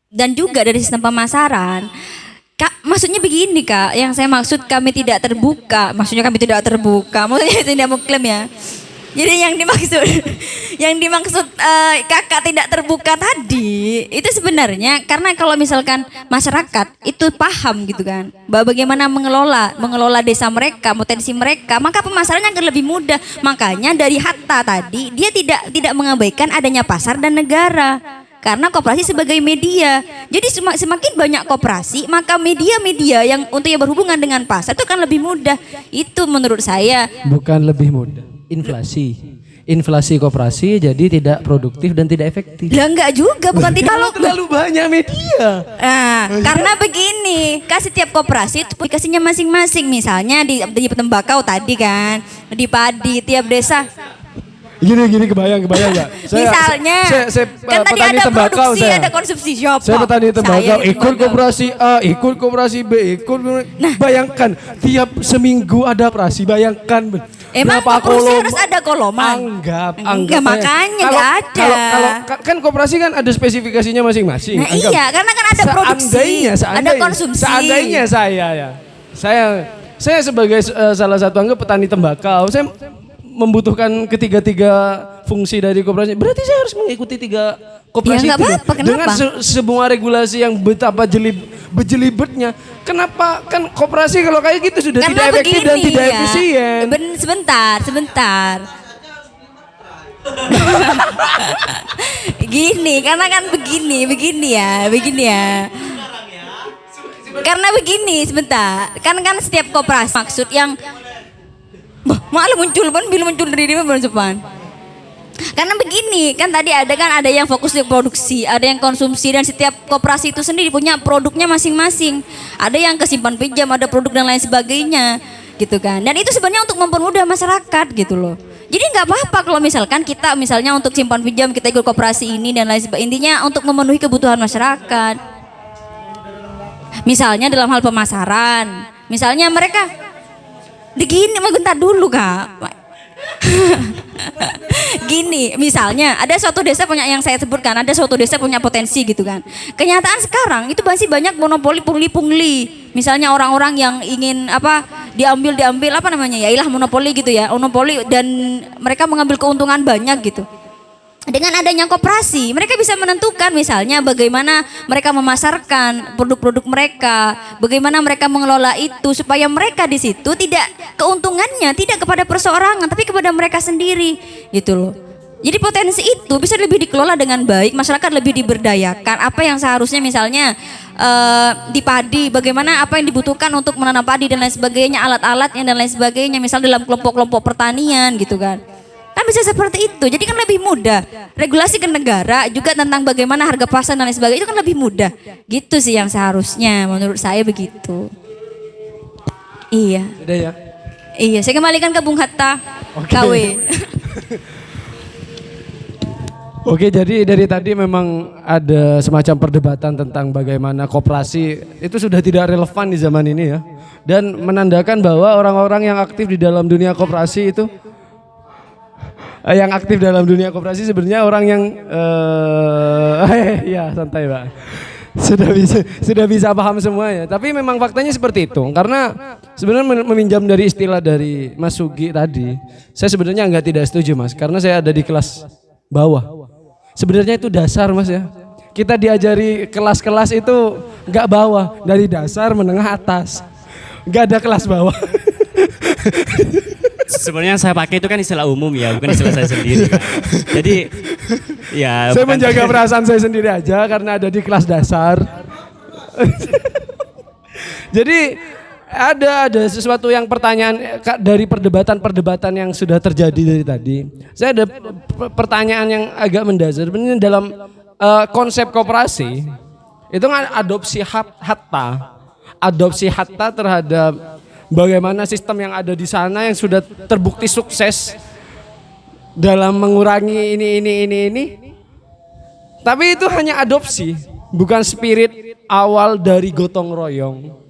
dan juga dari sistem pemasaran. Kak, maksudnya begini Kak, yang saya maksud kami tidak terbuka, maksudnya maksudnya tidak mengklaim ya. Jadi yang dimaksud kakak tidak terbuka tadi itu sebenarnya karena kalau misalkan masyarakat itu paham gitu kan, bahwa bagaimana mengelola desa mereka, potensi mereka, maka pemasarannya akan lebih mudah. Makanya dari Hatta tadi dia tidak mengabaikan adanya pasar dan negara. Karena koperasi sebagai media. Jadi semakin banyak koperasi, maka media-media yang untuk yang berhubungan dengan pasar itu akan lebih mudah. Itu menurut saya. Bukan lebih mudah. Inflasi koperasi jadi tidak produktif dan tidak efektif. Lah enggak juga, bukan tidak. Kalau terlalu banyak media. Nah, karena begini, setiap koperasi itu aplikasinya masing-masing. Misalnya di tembakau tadi kan, di padi tiap desa. Gini kebayang enggak? Misalnya, kan tadi petani ada tembakau, produksi, ada konsumsi. Siapa? Saya petani tembakau, ikut koperasi A, ikut koperasi B, bayangkan tiap seminggu ada operasi, bayangkan. Emang koperasi harus ada koloman? Enggak, makanya enggak ada. Kalau kan koperasi kan ada spesifikasinya masing-masing. Nah iya, karena kan ada produksi, ada konsumsi. Seandainya saya sebagai salah satu petani tembakau, saya membutuhkan ketiga fungsi dari koperasi. Berarti saya harus mengikuti 3 koperasi ya, itu. Apa, dengan semua regulasi yang betapa berjelibetnya. Kenapa kan koperasi kalau kayak gitu sudah karena tidak efektif dan tidak efisien. Sebentar. Gini, karena kan begini ya. Karena begini, sebentar. Kan setiap koperasi maksud yang malah muncul dari dia depan. Karena begini, kan tadi ada yang fokus di produksi, ada yang konsumsi, dan setiap koperasi itu sendiri punya produknya masing-masing. Ada yang kesimpan pinjam, ada produk dan lain sebagainya, gitu kan. Dan itu sebenarnya untuk mempermudah masyarakat gitu loh. Jadi nggak apa-apa kalau misalkan kita misalnya untuk simpan pinjam kita ikut koperasi ini dan lain sebagainya. Intinya untuk memenuhi kebutuhan masyarakat. Misalnya dalam hal pemasaran, misalnya mereka begini, bentar dulu Kak. Gini, misalnya ada suatu desa punya, yang saya sebutkan, ada suatu desa punya potensi gitu kan. Kenyataan sekarang itu masih banyak monopoli pungli. Misalnya orang-orang yang ingin diambil apa namanya ya, ilah monopoli gitu ya, monopoli, dan mereka mengambil keuntungan banyak gitu. Dengan adanya koperasi, mereka bisa menentukan misalnya bagaimana mereka memasarkan produk-produk mereka, bagaimana mereka mengelola itu supaya mereka di situ tidak keuntungannya tidak kepada perseorangan tapi kepada mereka sendiri, gitu loh. Jadi potensi itu bisa lebih dikelola dengan baik, masyarakat lebih diberdayakan. Apa yang seharusnya misalnya di padi, bagaimana apa yang dibutuhkan untuk menanam padi dan lain sebagainya, alat-alatnya dan lain sebagainya, misal dalam kelompok-kelompok pertanian gitu kan. Kan bisa seperti itu, jadi kan lebih mudah. Regulasi ke negara juga tentang bagaimana harga pasar dan lain sebagainya itu kan lebih mudah. Gitu sih yang seharusnya, menurut saya begitu. Iya. Udah ya. Iya, saya kembalikan ke Bung Hatta. Oke. KW. Oke, jadi dari tadi memang ada semacam perdebatan tentang bagaimana koperasi itu sudah tidak relevan di zaman ini ya. Dan menandakan bahwa orang-orang yang aktif di dalam dunia koperasi itu sebenarnya orang yang ya santai Pak. Sudah bisa paham semuanya. Tapi memang faktanya seperti itu. Karena sebenarnya meminjam dari istilah dari Mas Sugi tadi, saya sebenarnya tidak setuju Mas, karena saya ada di kelas bawah. Sebenarnya itu dasar Mas ya. Kita diajari kelas-kelas itu nggak bawah, dari dasar menengah atas. Nggak ada kelas bawah. Sebenarnya saya pakai itu kan istilah umum ya, bukan istilah saya sendiri. Kan. Jadi ya. Saya menjaga perasaan saya sendiri aja karena ada di kelas dasar. Jadi ada sesuatu yang pertanyaan dari perdebatan yang sudah terjadi dari tadi. Saya ada pertanyaan yang agak mendasar. Sebenarnya dalam konsep koperasi itu kan adopsi hatta terhadap bagaimana sistem yang ada di sana yang sudah terbukti sukses dalam mengurangi ini. Tapi itu hanya adopsi, bukan spirit awal dari gotong royong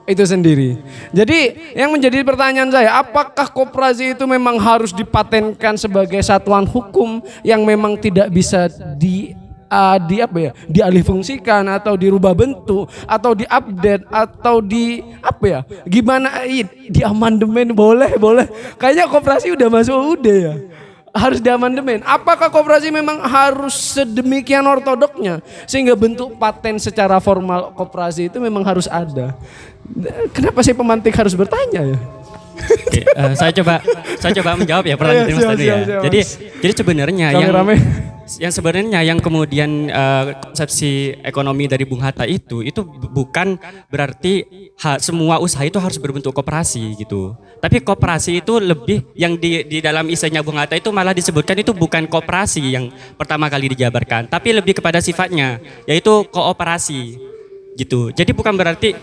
itu sendiri. Jadi yang menjadi pertanyaan saya, apakah koperasi itu memang harus dipatenkan sebagai satuan hukum yang memang tidak bisa dialihfungsikan atau dirubah bentuk atau diupdate atau gimana di amandemen boleh. Kayaknya koperasi udah masuk ya. Harus diamandemen. Apakah koperasi memang harus sedemikian ortodoknya sehingga bentuk paten secara formal koperasi itu memang harus ada? Kenapa sih pemantik harus bertanya ya? Oke, saya coba menjawab ya pertanyaan Mas tadi ya. Jadi sebenarnya yang kemudian konsepsi ekonomi dari Bung Hatta itu bukan berarti semua usaha itu harus berbentuk koperasi gitu. Tapi koperasi itu lebih yang di dalam isinya Bung Hatta itu malah disebutkan itu bukan koperasi yang pertama kali dijabarkan, tapi lebih kepada sifatnya yaitu kooperasi. Gitu. Jadi bukan berarti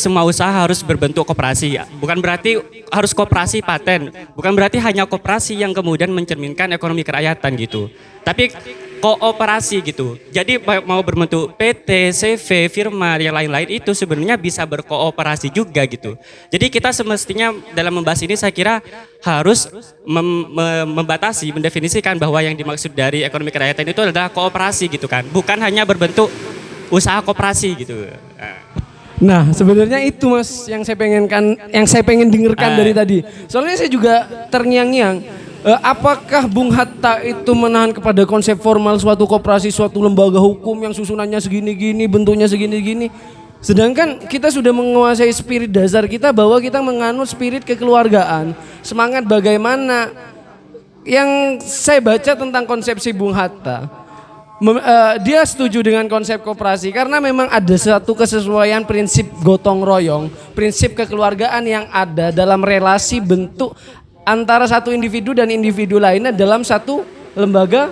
semua usaha harus berbentuk koperasi, bukan berarti harus koperasi paten, bukan berarti hanya koperasi yang kemudian mencerminkan ekonomi kerakyatan gitu. Tapi kooperasi gitu. Jadi mau berbentuk PT, CV, firma yang lain-lain itu sebenarnya bisa berkooperasi juga gitu. Jadi kita semestinya dalam membahas ini saya kira harus membatasi, mendefinisikan bahwa yang dimaksud dari ekonomi kerakyatan itu adalah kooperasi gitu kan, bukan hanya berbentuk usaha koperasi gitu. Nah, sebenarnya itu Mas yang saya pengen dengarkan dari tadi. Soalnya saya juga terngiang-ngiang, apakah Bung Hatta itu menahan kepada konsep formal suatu koperasi, suatu lembaga hukum yang susunannya segini-gini, bentuknya segini-gini. Sedangkan kita sudah menguasai spirit dasar kita bahwa kita menganut spirit kekeluargaan. Semangat bagaimana yang saya baca tentang konsepsi Bung Hatta. Dia setuju dengan konsep koperasi karena memang ada satu kesesuaian prinsip gotong royong, prinsip kekeluargaan yang ada dalam relasi bentuk antara satu individu dan individu lainnya dalam satu lembaga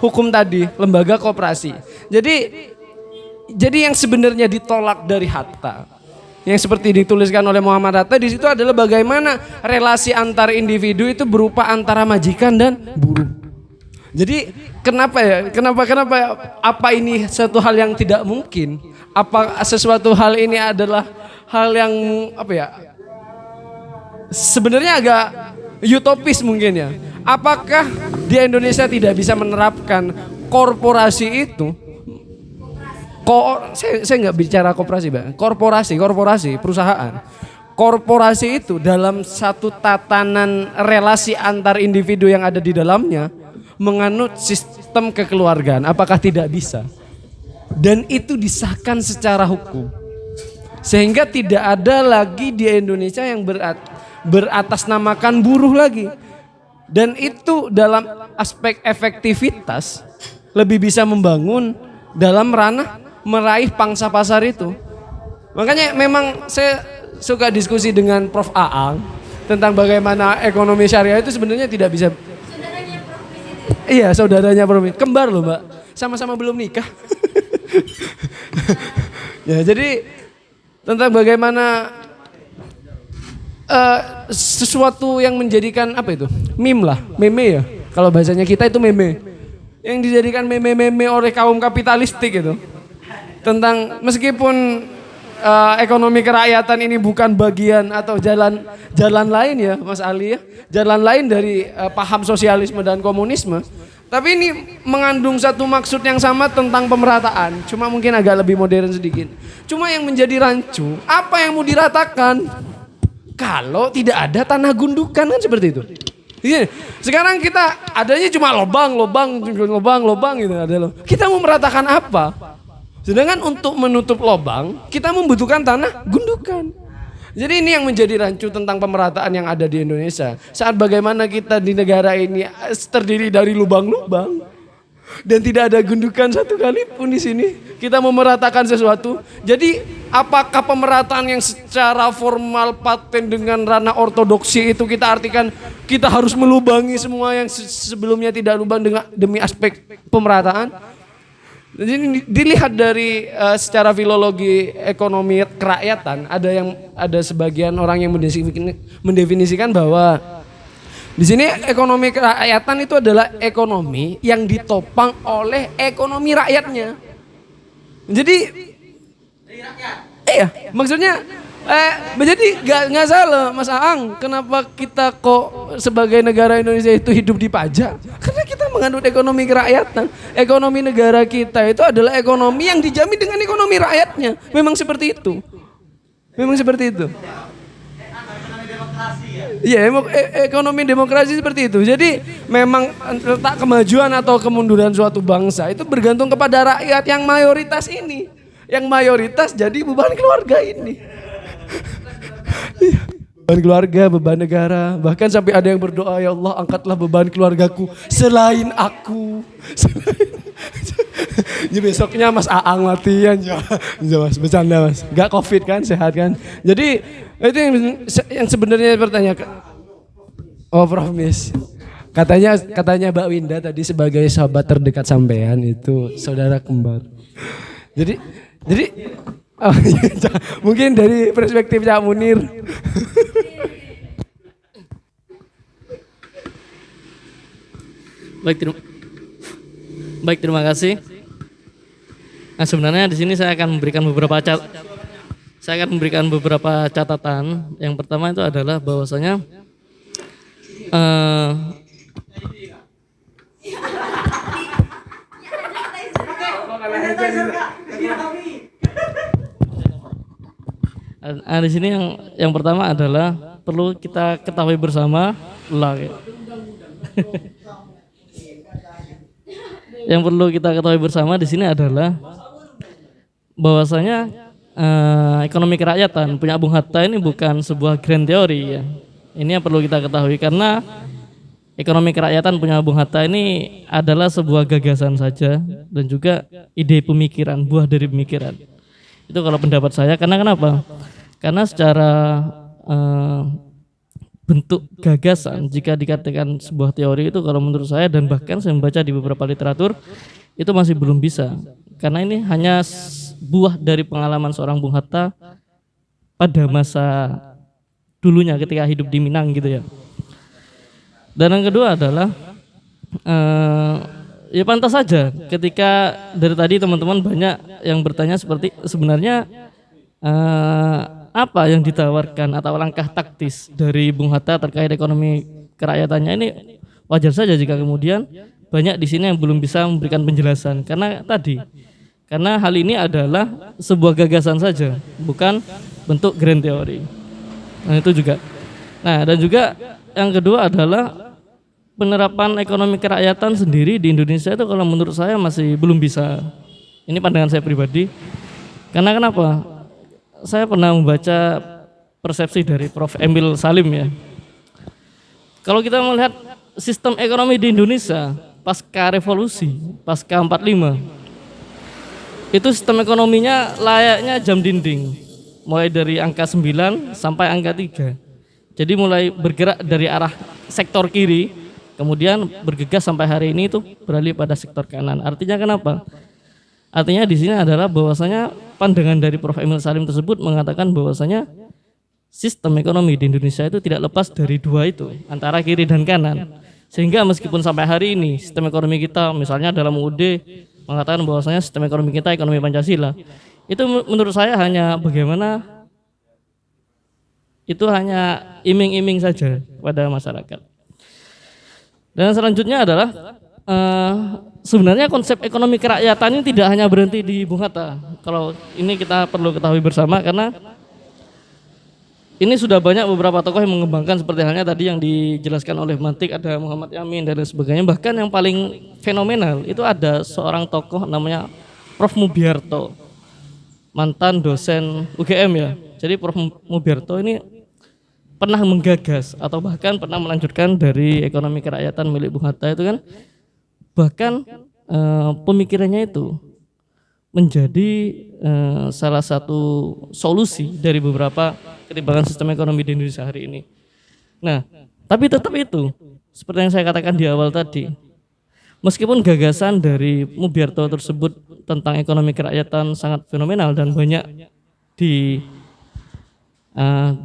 hukum tadi, lembaga koperasi. Jadi yang sebenarnya ditolak dari Hatta, yang seperti dituliskan oleh Muhammad Hatta di situ adalah bagaimana relasi antar individu itu berupa antara majikan dan buruh. Jadi kenapa apa ini satu hal yang tidak mungkin? Apa sesuatu hal ini adalah hal yang sebenarnya agak utopis mungkin ya. Apakah di Indonesia tidak bisa menerapkan korporasi itu? Saya nggak bicara koperasi, Bang. Korporasi, perusahaan. Korporasi itu dalam satu tatanan relasi antar individu yang ada di dalamnya menganut sistem kekeluargaan, apakah tidak bisa? Dan itu disahkan secara hukum. Sehingga tidak ada lagi di Indonesia yang beratasnamakan buruh lagi. Dan itu dalam aspek efektivitas lebih bisa membangun dalam ranah meraih pangsa pasar itu. Makanya memang saya suka diskusi dengan Prof. Aang tentang bagaimana ekonomi syariah itu sebenarnya tidak bisa. Iya, saudaranya Prof. Kembar loh Mbak, sama-sama belum nikah. Ya, jadi tentang bagaimana sesuatu yang menjadikan apa itu? Meme lah, meme ya. Kalau bahasanya kita itu meme. Yang dijadikan meme-meme oleh kaum kapitalistik itu. Tentang meskipun ekonomi kerakyatan ini bukan bagian atau jalan lain ya Mas Ali ya. Jalan lain dari paham sosialisme dan komunisme. Tapi ini mengandung satu maksud yang sama tentang pemerataan. Cuma mungkin agak lebih modern sedikit. Cuma yang menjadi rancu, apa yang mau diratakan? Kalau tidak ada tanah gundukan kan seperti itu. Iya. Sekarang kita adanya cuma lobang gitu ada loh. Kita mau meratakan apa? Sedangkan untuk menutup lobang, kita membutuhkan tanah gundukan. Jadi ini yang menjadi rancu tentang pemerataan yang ada di Indonesia. Saat bagaimana kita di negara ini terdiri dari lubang-lubang dan tidak ada gundukan satu kali pun di sini. Kita memeratakan sesuatu. Jadi apakah pemerataan yang secara formal paten dengan ranah ortodoksi itu kita artikan kita harus melubangi semua yang sebelumnya tidak lubang demi aspek pemerataan? Jadi dilihat dari secara filologi ekonomi kerakyatan, ada sebagian orang yang mendefinisikan bahwa di sini ekonomi kerakyatan itu adalah ekonomi yang ditopang oleh ekonomi rakyatnya. Jadi iya, maksudnya jadi nggak salah Mas Aang, kenapa kita kok sebagai negara Indonesia itu hidup di pajak? Karena kita menganut ekonomi kerakyatan. Ekonomi negara kita itu adalah ekonomi yang dijamin dengan ekonomi rakyatnya. Memang seperti itu. Memang seperti itu. Iya, ekonomi demokrasi seperti itu. Jadi memang letak kemajuan atau kemunduran suatu bangsa itu bergantung kepada rakyat yang mayoritas ini. Yang mayoritas jadi beban keluarga ini. Beban keluarga, beban negara. Bahkan sampai ada yang berdoa, ya Allah angkatlah beban keluargaku selain aku. Jadi besoknya Mas Aang latihan. Mas, bercanda Mas. Gak COVID kan, sehat kan. Jadi itu yang sebenarnya pertanyaan. Oh Prof Mis. Katanya Mbak Winda tadi sebagai sahabat terdekat sampean itu saudara kembar. Jadi oh, mungkin dari perspektif Cak Munir. Baik, terima kasih. Nah, sebenarnya di sini saya akan memberikan beberapa catatan. Yang pertama itu adalah bahwasanya di sini yang pertama adalah perlu kita ketahui bersama yang perlu kita ketahui bersama di sini adalah bahwasanya ekonomi kerakyatan punya Bung Hatta ini bukan sebuah grand teori ya. Ini yang perlu kita ketahui karena ekonomi kerakyatan punya Bung Hatta ini adalah sebuah gagasan saja dan juga ide pemikiran, buah dari pemikiran. Itu kalau pendapat saya. Karena kenapa? Karena secara bentuk gagasan jika dikatakan sebuah teori itu kalau menurut saya dan bahkan saya membaca di beberapa literatur itu masih belum bisa. Karena ini hanya buah dari pengalaman seorang Bung Hatta pada masa dulunya ketika hidup di Minang gitu ya. Dan yang kedua adalah ya pantas saja ketika dari tadi teman-teman banyak yang bertanya seperti sebenarnya apa yang ditawarkan atau langkah taktis dari Bung Hatta terkait ekonomi kerakyatannya ini wajar saja jika kemudian banyak di sini yang belum bisa memberikan penjelasan karena hal ini adalah sebuah gagasan saja bukan bentuk grand teori. Nah itu juga. Nah dan juga yang kedua adalah penerapan ekonomi kerakyatan sendiri di Indonesia itu kalau menurut saya masih belum bisa. Ini pandangan saya pribadi. Karena kenapa? Saya pernah membaca persepsi dari Prof. Emil Salim ya. Kalau kita melihat sistem ekonomi di Indonesia pasca revolusi, pasca 45, itu sistem ekonominya layaknya jam dinding, mulai dari angka 9 sampai angka 3. Jadi mulai bergerak dari arah sektor kiri, kemudian bergegas sampai hari ini itu beralih pada sektor kanan. Artinya kenapa? Artinya di sini adalah bahwasanya pandangan dari Prof. Emil Salim tersebut mengatakan bahwasanya sistem ekonomi di Indonesia itu tidak lepas dari dua itu, antara kiri dan kanan. Sehingga meskipun sampai hari ini sistem ekonomi kita misalnya dalam UUD mengatakan bahwasanya sistem ekonomi kita ekonomi Pancasila, itu menurut saya hanya bagaimana itu hanya iming-iming saja pada masyarakat. Dan selanjutnya adalah sebenarnya konsep ekonomi kerakyatan ini tidak hanya berhenti di Bung Hatta. Kalau ini kita perlu ketahui bersama karena ini sudah banyak beberapa tokoh yang mengembangkan seperti halnya tadi yang dijelaskan oleh Mantik, ada Muhammad Yamin dan lain sebagainya. Bahkan yang paling fenomenal itu ada seorang tokoh namanya Prof. Mubiarto, mantan dosen UGM ya. Jadi Prof. Mubiarto ini pernah menggagas atau bahkan pernah melanjutkan dari ekonomi kerakyatan milik Bung Hatta itu kan, bahkan pemikirannya itu menjadi salah satu solusi dari beberapa ketimpangan sistem ekonomi di Indonesia hari ini. Nah, tapi tetap itu seperti yang saya katakan di awal tadi, meskipun gagasan dari Mubiarto tersebut tentang ekonomi kerakyatan sangat fenomenal dan banyak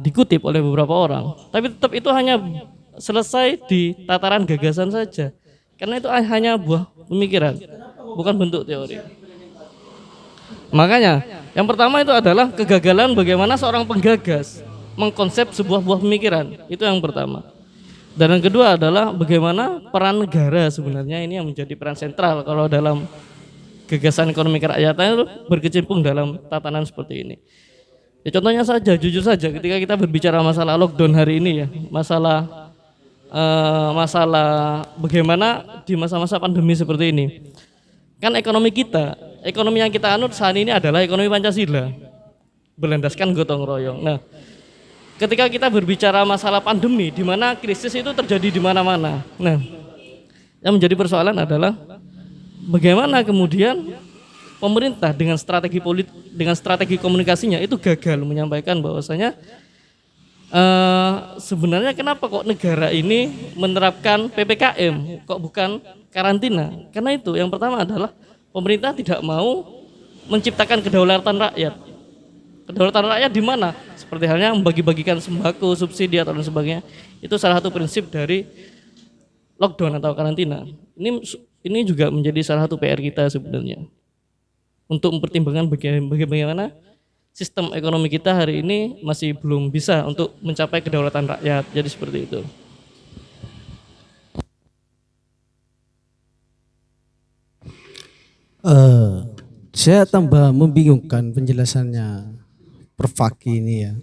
dikutip oleh beberapa orang, tapi tetap itu hanya selesai di tataran gagasan saja, karena itu hanya buah pemikiran, bukan bentuk teori. Makanya yang pertama itu adalah kegagalan bagaimana seorang penggagas mengkonsep sebuah buah pemikiran, itu yang pertama. Dan yang kedua adalah bagaimana peran negara sebenarnya ini yang menjadi peran sentral kalau dalam gagasan ekonomi kerakyatan itu berkecimpung dalam tatanan seperti ini. Ya, contohnya saja, jujur saja ketika kita berbicara masalah lockdown hari ini ya, masalah bagaimana di masa-masa pandemi seperti ini. Kan ekonomi yang kita anut saat ini adalah ekonomi Pancasila, berlandaskan gotong royong. Nah, ketika kita berbicara masalah pandemi, di mana krisis itu terjadi di mana-mana. Nah, yang menjadi persoalan adalah bagaimana kemudian pemerintah dengan strategi komunikasinya itu gagal menyampaikan bahwasanya sebenarnya kenapa kok negara ini menerapkan PPKM, kok bukan karantina? Karena itu yang pertama adalah pemerintah tidak mau menciptakan kedaulatan rakyat. Kedaulatan rakyat di mana? Seperti halnya membagi-bagikan sembako, subsidi atau lain sebagainya. Itu salah satu prinsip dari lockdown atau karantina. Ini juga menjadi salah satu PR kita sebenarnya. Untuk mempertimbangkan bagaimana sistem ekonomi kita hari ini masih belum bisa untuk mencapai kedaulatan rakyat. Jadi seperti itu. Saya tambah membingungkan penjelasannya Prof. Fakih ini ya.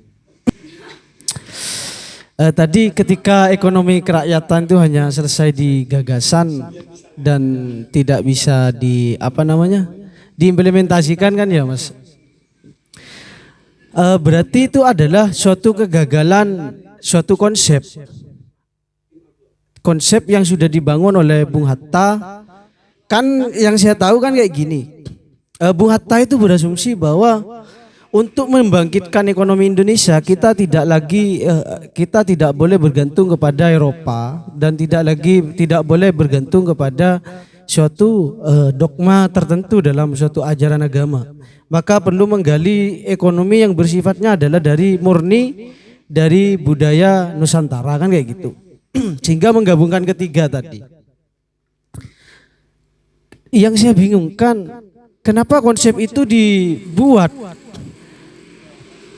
Tadi ketika ekonomi kerakyatan itu hanya selesai di gagasan dan tidak bisa diimplementasikan kan ya Mas. Berarti itu adalah suatu kegagalan suatu konsep yang sudah dibangun oleh Bung Hatta. Kan yang saya tahu kan kayak gini, Bung Hatta itu berasumsi bahwa untuk membangkitkan ekonomi Indonesia kita tidak boleh bergantung kepada Eropa dan tidak boleh bergantung kepada suatu dogma tertentu dalam suatu ajaran agama. Maka perlu menggali ekonomi yang bersifatnya adalah murni dari budaya Nusantara kan kayak gitu. Sehingga menggabungkan ketiga tadi. Yang saya bingungkan, kenapa konsep itu dibuat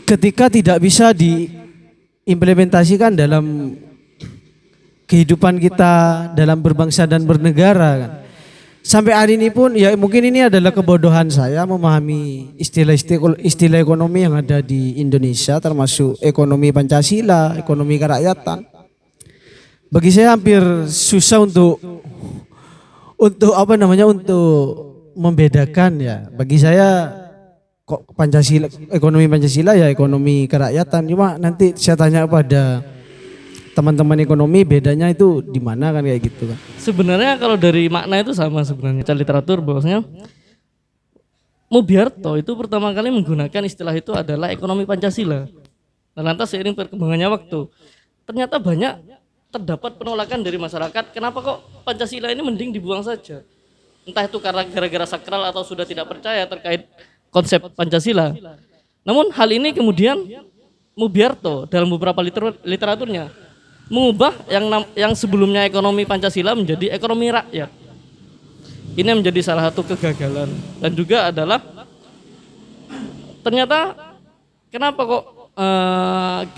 ketika tidak bisa diimplementasikan dalam kehidupan kita dalam berbangsa dan bernegara kan. Sampai hari ini pun ya mungkin ini adalah kebodohan saya memahami istilah ekonomi yang ada di Indonesia termasuk ekonomi Pancasila, ekonomi kerakyatan. Bagi saya hampir susah untuk membedakan ya. Bagi saya kok ekonomi Pancasila ya ekonomi kerakyatan. Cuma nanti saya tanya pada teman-teman ekonomi bedanya itu di mana kan kayak gitu kan. Sebenarnya kalau dari makna itu sama sebenarnya. Literatur bahwasanya Mubiarto itu pertama kali menggunakan istilah itu adalah ekonomi Pancasila. Dan lantas seiring perkembangannya waktu, ternyata banyak terdapat penolakan dari masyarakat. Kenapa kok Pancasila ini mending dibuang saja? Entah itu karena gara-gara sakral atau sudah tidak percaya terkait konsep Pancasila. Namun hal ini kemudian Mubiarto dalam beberapa literaturnya mengubah yang sebelumnya ekonomi Pancasila menjadi ekonomi rakyat. Ini menjadi salah satu kegagalan, dan juga adalah ternyata kenapa kok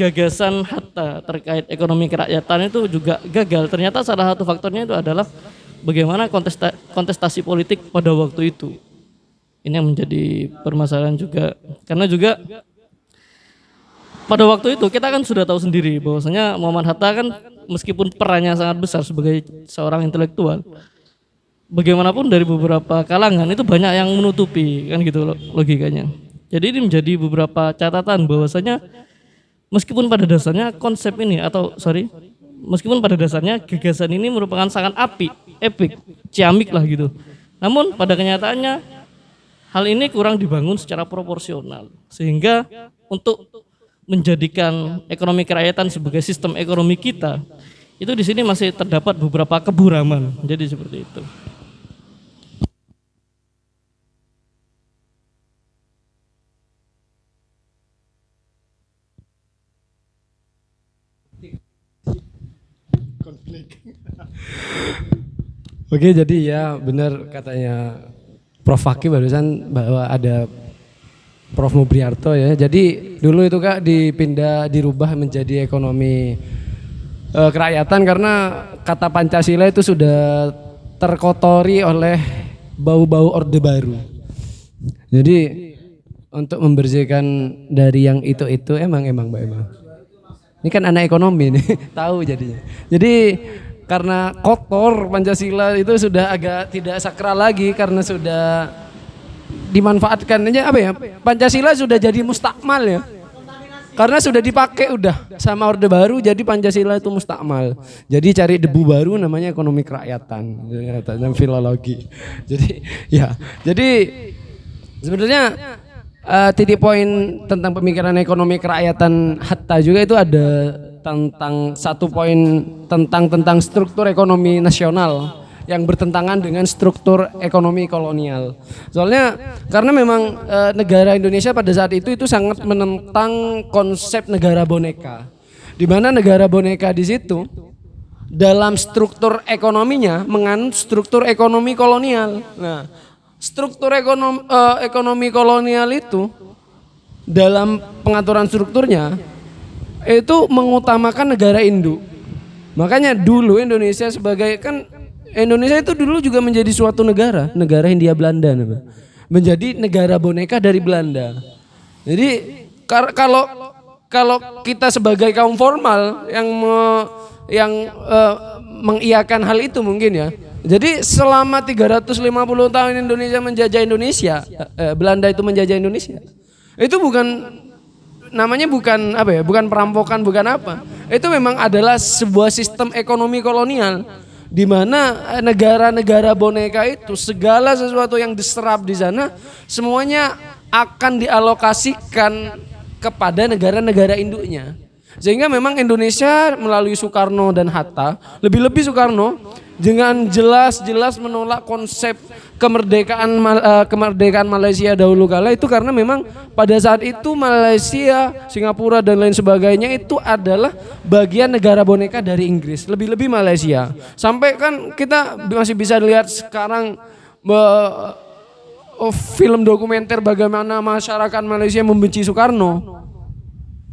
gagasan Hatta terkait ekonomi kerakyatan itu juga gagal. Ternyata salah satu faktornya itu adalah bagaimana kontestasi politik pada waktu itu. Ini yang menjadi permasalahan juga, karena juga pada waktu itu kita kan sudah tahu sendiri bahwasanya Muhammad Hatta kan meskipun perannya sangat besar sebagai seorang intelektual, bagaimanapun dari beberapa kalangan itu banyak yang menutupi, kan gitu logikanya. Jadi ini menjadi beberapa catatan bahwasanya meskipun pada dasarnya konsep ini meskipun pada dasarnya gagasan ini merupakan sangat epik, ciamik lah gitu. Namun pada kenyataannya hal ini kurang dibangun secara proporsional, sehingga untuk menjadikan ekonomi kerakyatan sebagai sistem ekonomi kita itu di sini masih terdapat beberapa keburaman. Jadi seperti itu. Oke, jadi ya benar katanya Prof. Fakih barusan bahwa ada Prof. Mubiarto ya. Jadi dulu itu Kak dirubah menjadi ekonomi kerakyatan karena kata Pancasila itu sudah terkotori oleh bau-bau Orde Baru. Jadi untuk membersihkan dari yang itu emang Mbak Emma. Ini kan anak ekonomi nih, tahu jadinya. Jadi karena kotor Pancasila itu sudah agak tidak sakral lagi karena sudah dimanfaatkan aja Pancasila sudah jadi mustakmal ya. Karena sudah dipakai udah sama Orde Baru, jadi Pancasila itu mustakmal. Jadi cari debu baru namanya ekonomi kerakyatan, katanya filologi. Jadi sebenarnya titik poin tentang pemikiran ekonomi kerakyatan Hatta juga itu ada tentang satu poin tentang struktur ekonomi nasional yang bertentangan dengan struktur ekonomi kolonial. Soalnya karena memang negara Indonesia pada saat itu sangat menentang konsep negara boneka. Di mana negara boneka di situ dalam struktur ekonominya menganut struktur ekonomi kolonial. Nah, struktur ekonomi kolonial itu dalam pengaturan strukturnya itu mengutamakan negara induk. Makanya dulu Indonesia itu dulu juga menjadi suatu negara Hindia Belanda, menjadi negara boneka dari Belanda. Jadi kalau kita sebagai kaum formal yang mengiyakan hal itu mungkin ya. Jadi selama 350 tahun Indonesia menjajah Indonesia, Belanda itu menjajah Indonesia. Itu bukan perampokan, bukan apa. Itu memang adalah sebuah sistem ekonomi kolonial di mana negara-negara boneka itu segala sesuatu yang diserap di sana semuanya akan dialokasikan kepada negara-negara induknya. Sehingga memang Indonesia melalui Soekarno dan Hatta, lebih-lebih Soekarno dengan jelas-jelas menolak konsep kemerdekaan Malaysia dahulu kala itu karena memang pada saat itu Malaysia, Singapura dan lain sebagainya itu adalah bagian negara boneka dari Inggris, lebih-lebih Malaysia. Sampai kan kita masih bisa lihat sekarang film dokumenter bagaimana masyarakat Malaysia membenci Soekarno.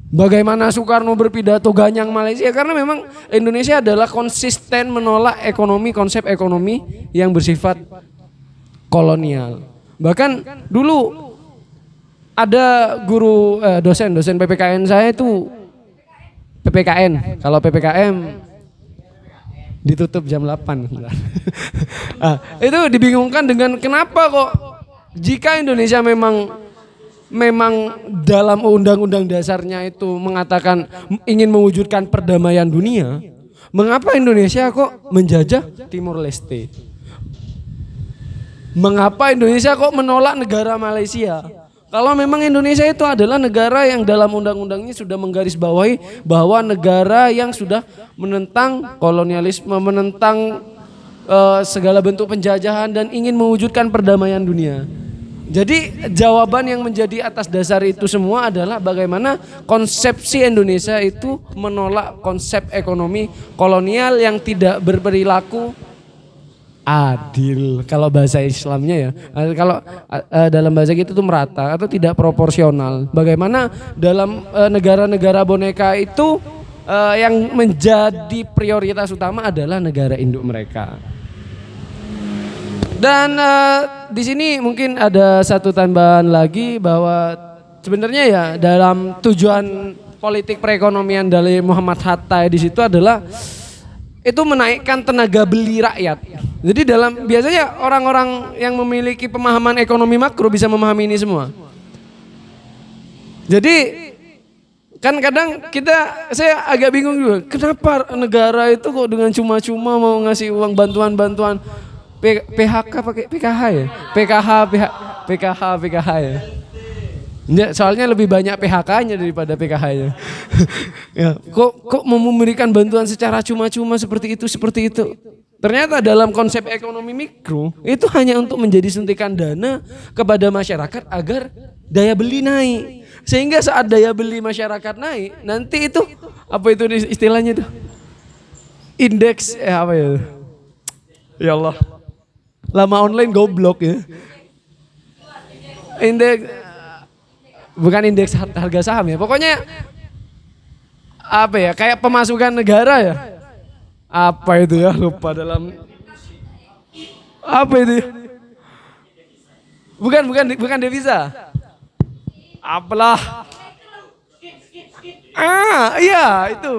Bagaimana Soekarno berpidato ganyang Malaysia karena memang Indonesia adalah konsisten menolak konsep ekonomi yang bersifat kolonial. Bahkan dulu ada guru dosen PPKN saya itu PPKN. Kalau PPKM ditutup jam 8. Itu dibingungkan dengan kenapa kok jika Indonesia memang dalam undang-undang dasarnya itu mengatakan ingin mewujudkan perdamaian dunia, mengapa Indonesia kok menjajah Timor Leste? Mengapa Indonesia kok menolak negara Malaysia? Kalau memang Indonesia itu adalah negara yang dalam undang-undangnya sudah menggarisbawahi bahwa negara yang sudah menentang kolonialisme, menentang segala bentuk penjajahan dan ingin mewujudkan perdamaian dunia. Jadi jawaban yang menjadi atas dasar itu semua adalah bagaimana konsepsi Indonesia itu menolak konsep ekonomi kolonial yang tidak berperilaku adil. Kalau bahasa Islamnya ya, kalau dalam bahasa kita itu merata atau tidak proporsional. Bagaimana dalam negara-negara boneka itu yang menjadi prioritas utama adalah negara induk mereka. Dan di sini mungkin ada satu tambahan lagi bahwa sebenarnya ya dalam tujuan politik perekonomian dari Muhammad Hatta di situ adalah itu menaikkan tenaga beli rakyat. Jadi biasanya orang-orang yang memiliki pemahaman ekonomi makro bisa memahami ini semua. Jadi kan kadang saya agak bingung juga, kenapa negara itu kok dengan cuma-cuma mau ngasih uang bantuan-bantuan PHK pakai PKH ya? PKH ya. Soalnya lebih banyak PHK-nya daripada PKH-nya. Ya, kok mau memberikan bantuan secara cuma-cuma seperti itu. Ternyata dalam konsep ekonomi mikro itu hanya untuk menjadi suntikan dana kepada masyarakat agar daya beli naik. Sehingga saat daya beli masyarakat naik, nanti itu apa itu istilahnya itu? Indeks apa ya? Ya Allah. Lama online goblok ya. Bukan indeks harga saham ya. Pokoknya apa ya? Kayak pemasukan negara ya. Apa itu ya? Lupa dalam apa itu? Bukan devisa. Apalah? Iya itu.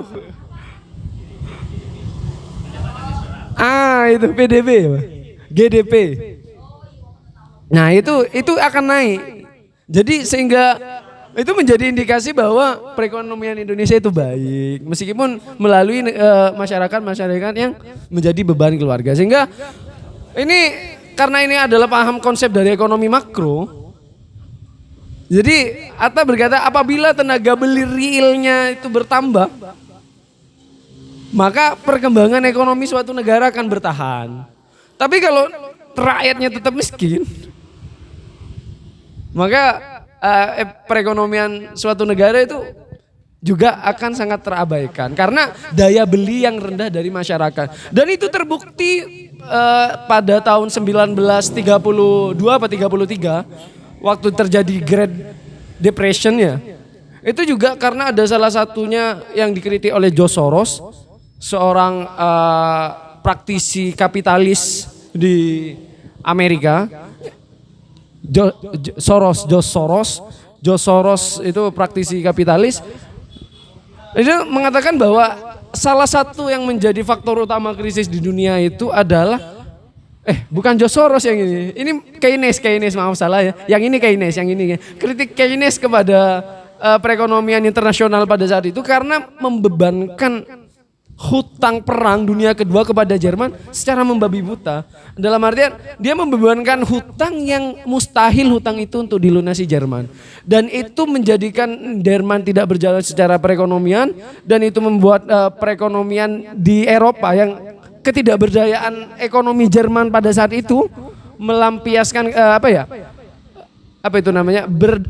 Itu PDB ya. GDP. Nah itu akan naik. Jadi sehingga itu menjadi indikasi bahwa perekonomian Indonesia itu baik. Meskipun melalui masyarakat yang menjadi beban keluarga. Sehingga karena ini adalah paham konsep dari ekonomi makro. Jadi Atta berkata apabila tenaga beli realnya itu bertambah, maka perkembangan ekonomi suatu negara akan bertahan. Tapi kalau rakyatnya tetap miskin, maka perekonomian suatu negara itu juga akan sangat terabaikan karena daya beli yang rendah dari masyarakat. Dan itu terbukti pada tahun 1932 atau 33 waktu terjadi Great Depression ya. Itu juga karena ada salah satunya yang dikritik oleh George Soros, seorang praktisi kapitalis di Amerika. George Soros itu praktisi kapitalis. Dia mengatakan bahwa salah satu yang menjadi faktor utama krisis di dunia itu adalah bukan George Soros yang ini. Ini Keynes, maaf salah ya. Yang ini Keynes, yang ini. Kritik Keynes kepada perekonomian internasional pada saat itu karena membebankan hutang perang dunia kedua kepada Jerman secara membabi buta. Dalam artian dia membebankan hutang yang mustahil hutang itu untuk dilunasi Jerman. Dan itu menjadikan Jerman tidak berjalan secara perekonomian dan itu membuat perekonomian di Eropa yang ketidakberdayaan ekonomi Jerman pada saat itu melampiaskan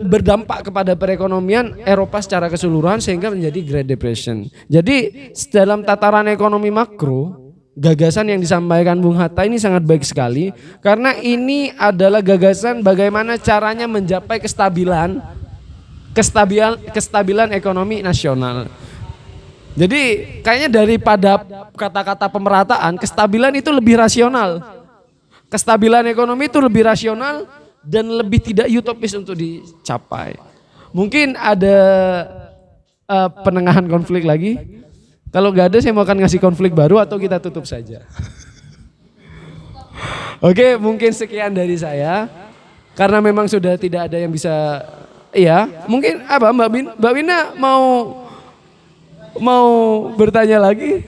berdampak kepada perekonomian Eropa secara keseluruhan sehingga menjadi Great Depression. Jadi dalam tataran ekonomi makro, gagasan yang disampaikan Bung Hatta ini sangat baik sekali karena ini adalah gagasan bagaimana caranya mencapai kestabilan ekonomi nasional. Jadi kayaknya daripada kata-kata pemerataan, kestabilan itu lebih rasional. Kestabilan ekonomi itu lebih rasional dan lebih tidak utopis untuk dicapai. Mungkin ada penengahan konflik lagi. Kalau nggak ada saya mau akan ngasih konflik baru atau kita tutup saja. Oke, mungkin sekian dari saya. Karena memang sudah tidak ada yang bisa. Iya, mungkin Mbak Wina mau bertanya lagi?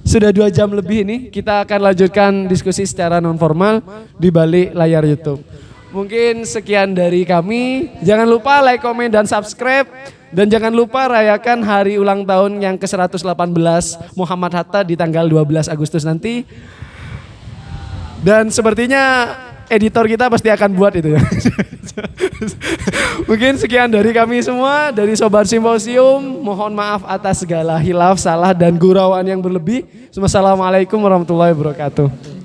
sudah 2 jam lebih ini. Kita akan lanjutkan diskusi secara non formal di balik layar YouTube. Mungkin sekian dari kami. Jangan lupa like, komen, dan subscribe. Dan jangan lupa rayakan hari ulang tahun yang ke-118 Muhammad Hatta di tanggal 12 Agustus nanti. Dan sepertinya editor kita pasti akan buat itu ya. Mungkin sekian dari kami semua, dari Sobat Simposium. Mohon maaf atas segala hilaf, salah, dan gurauan yang berlebih. Wassalamualaikum warahmatullahi wabarakatuh.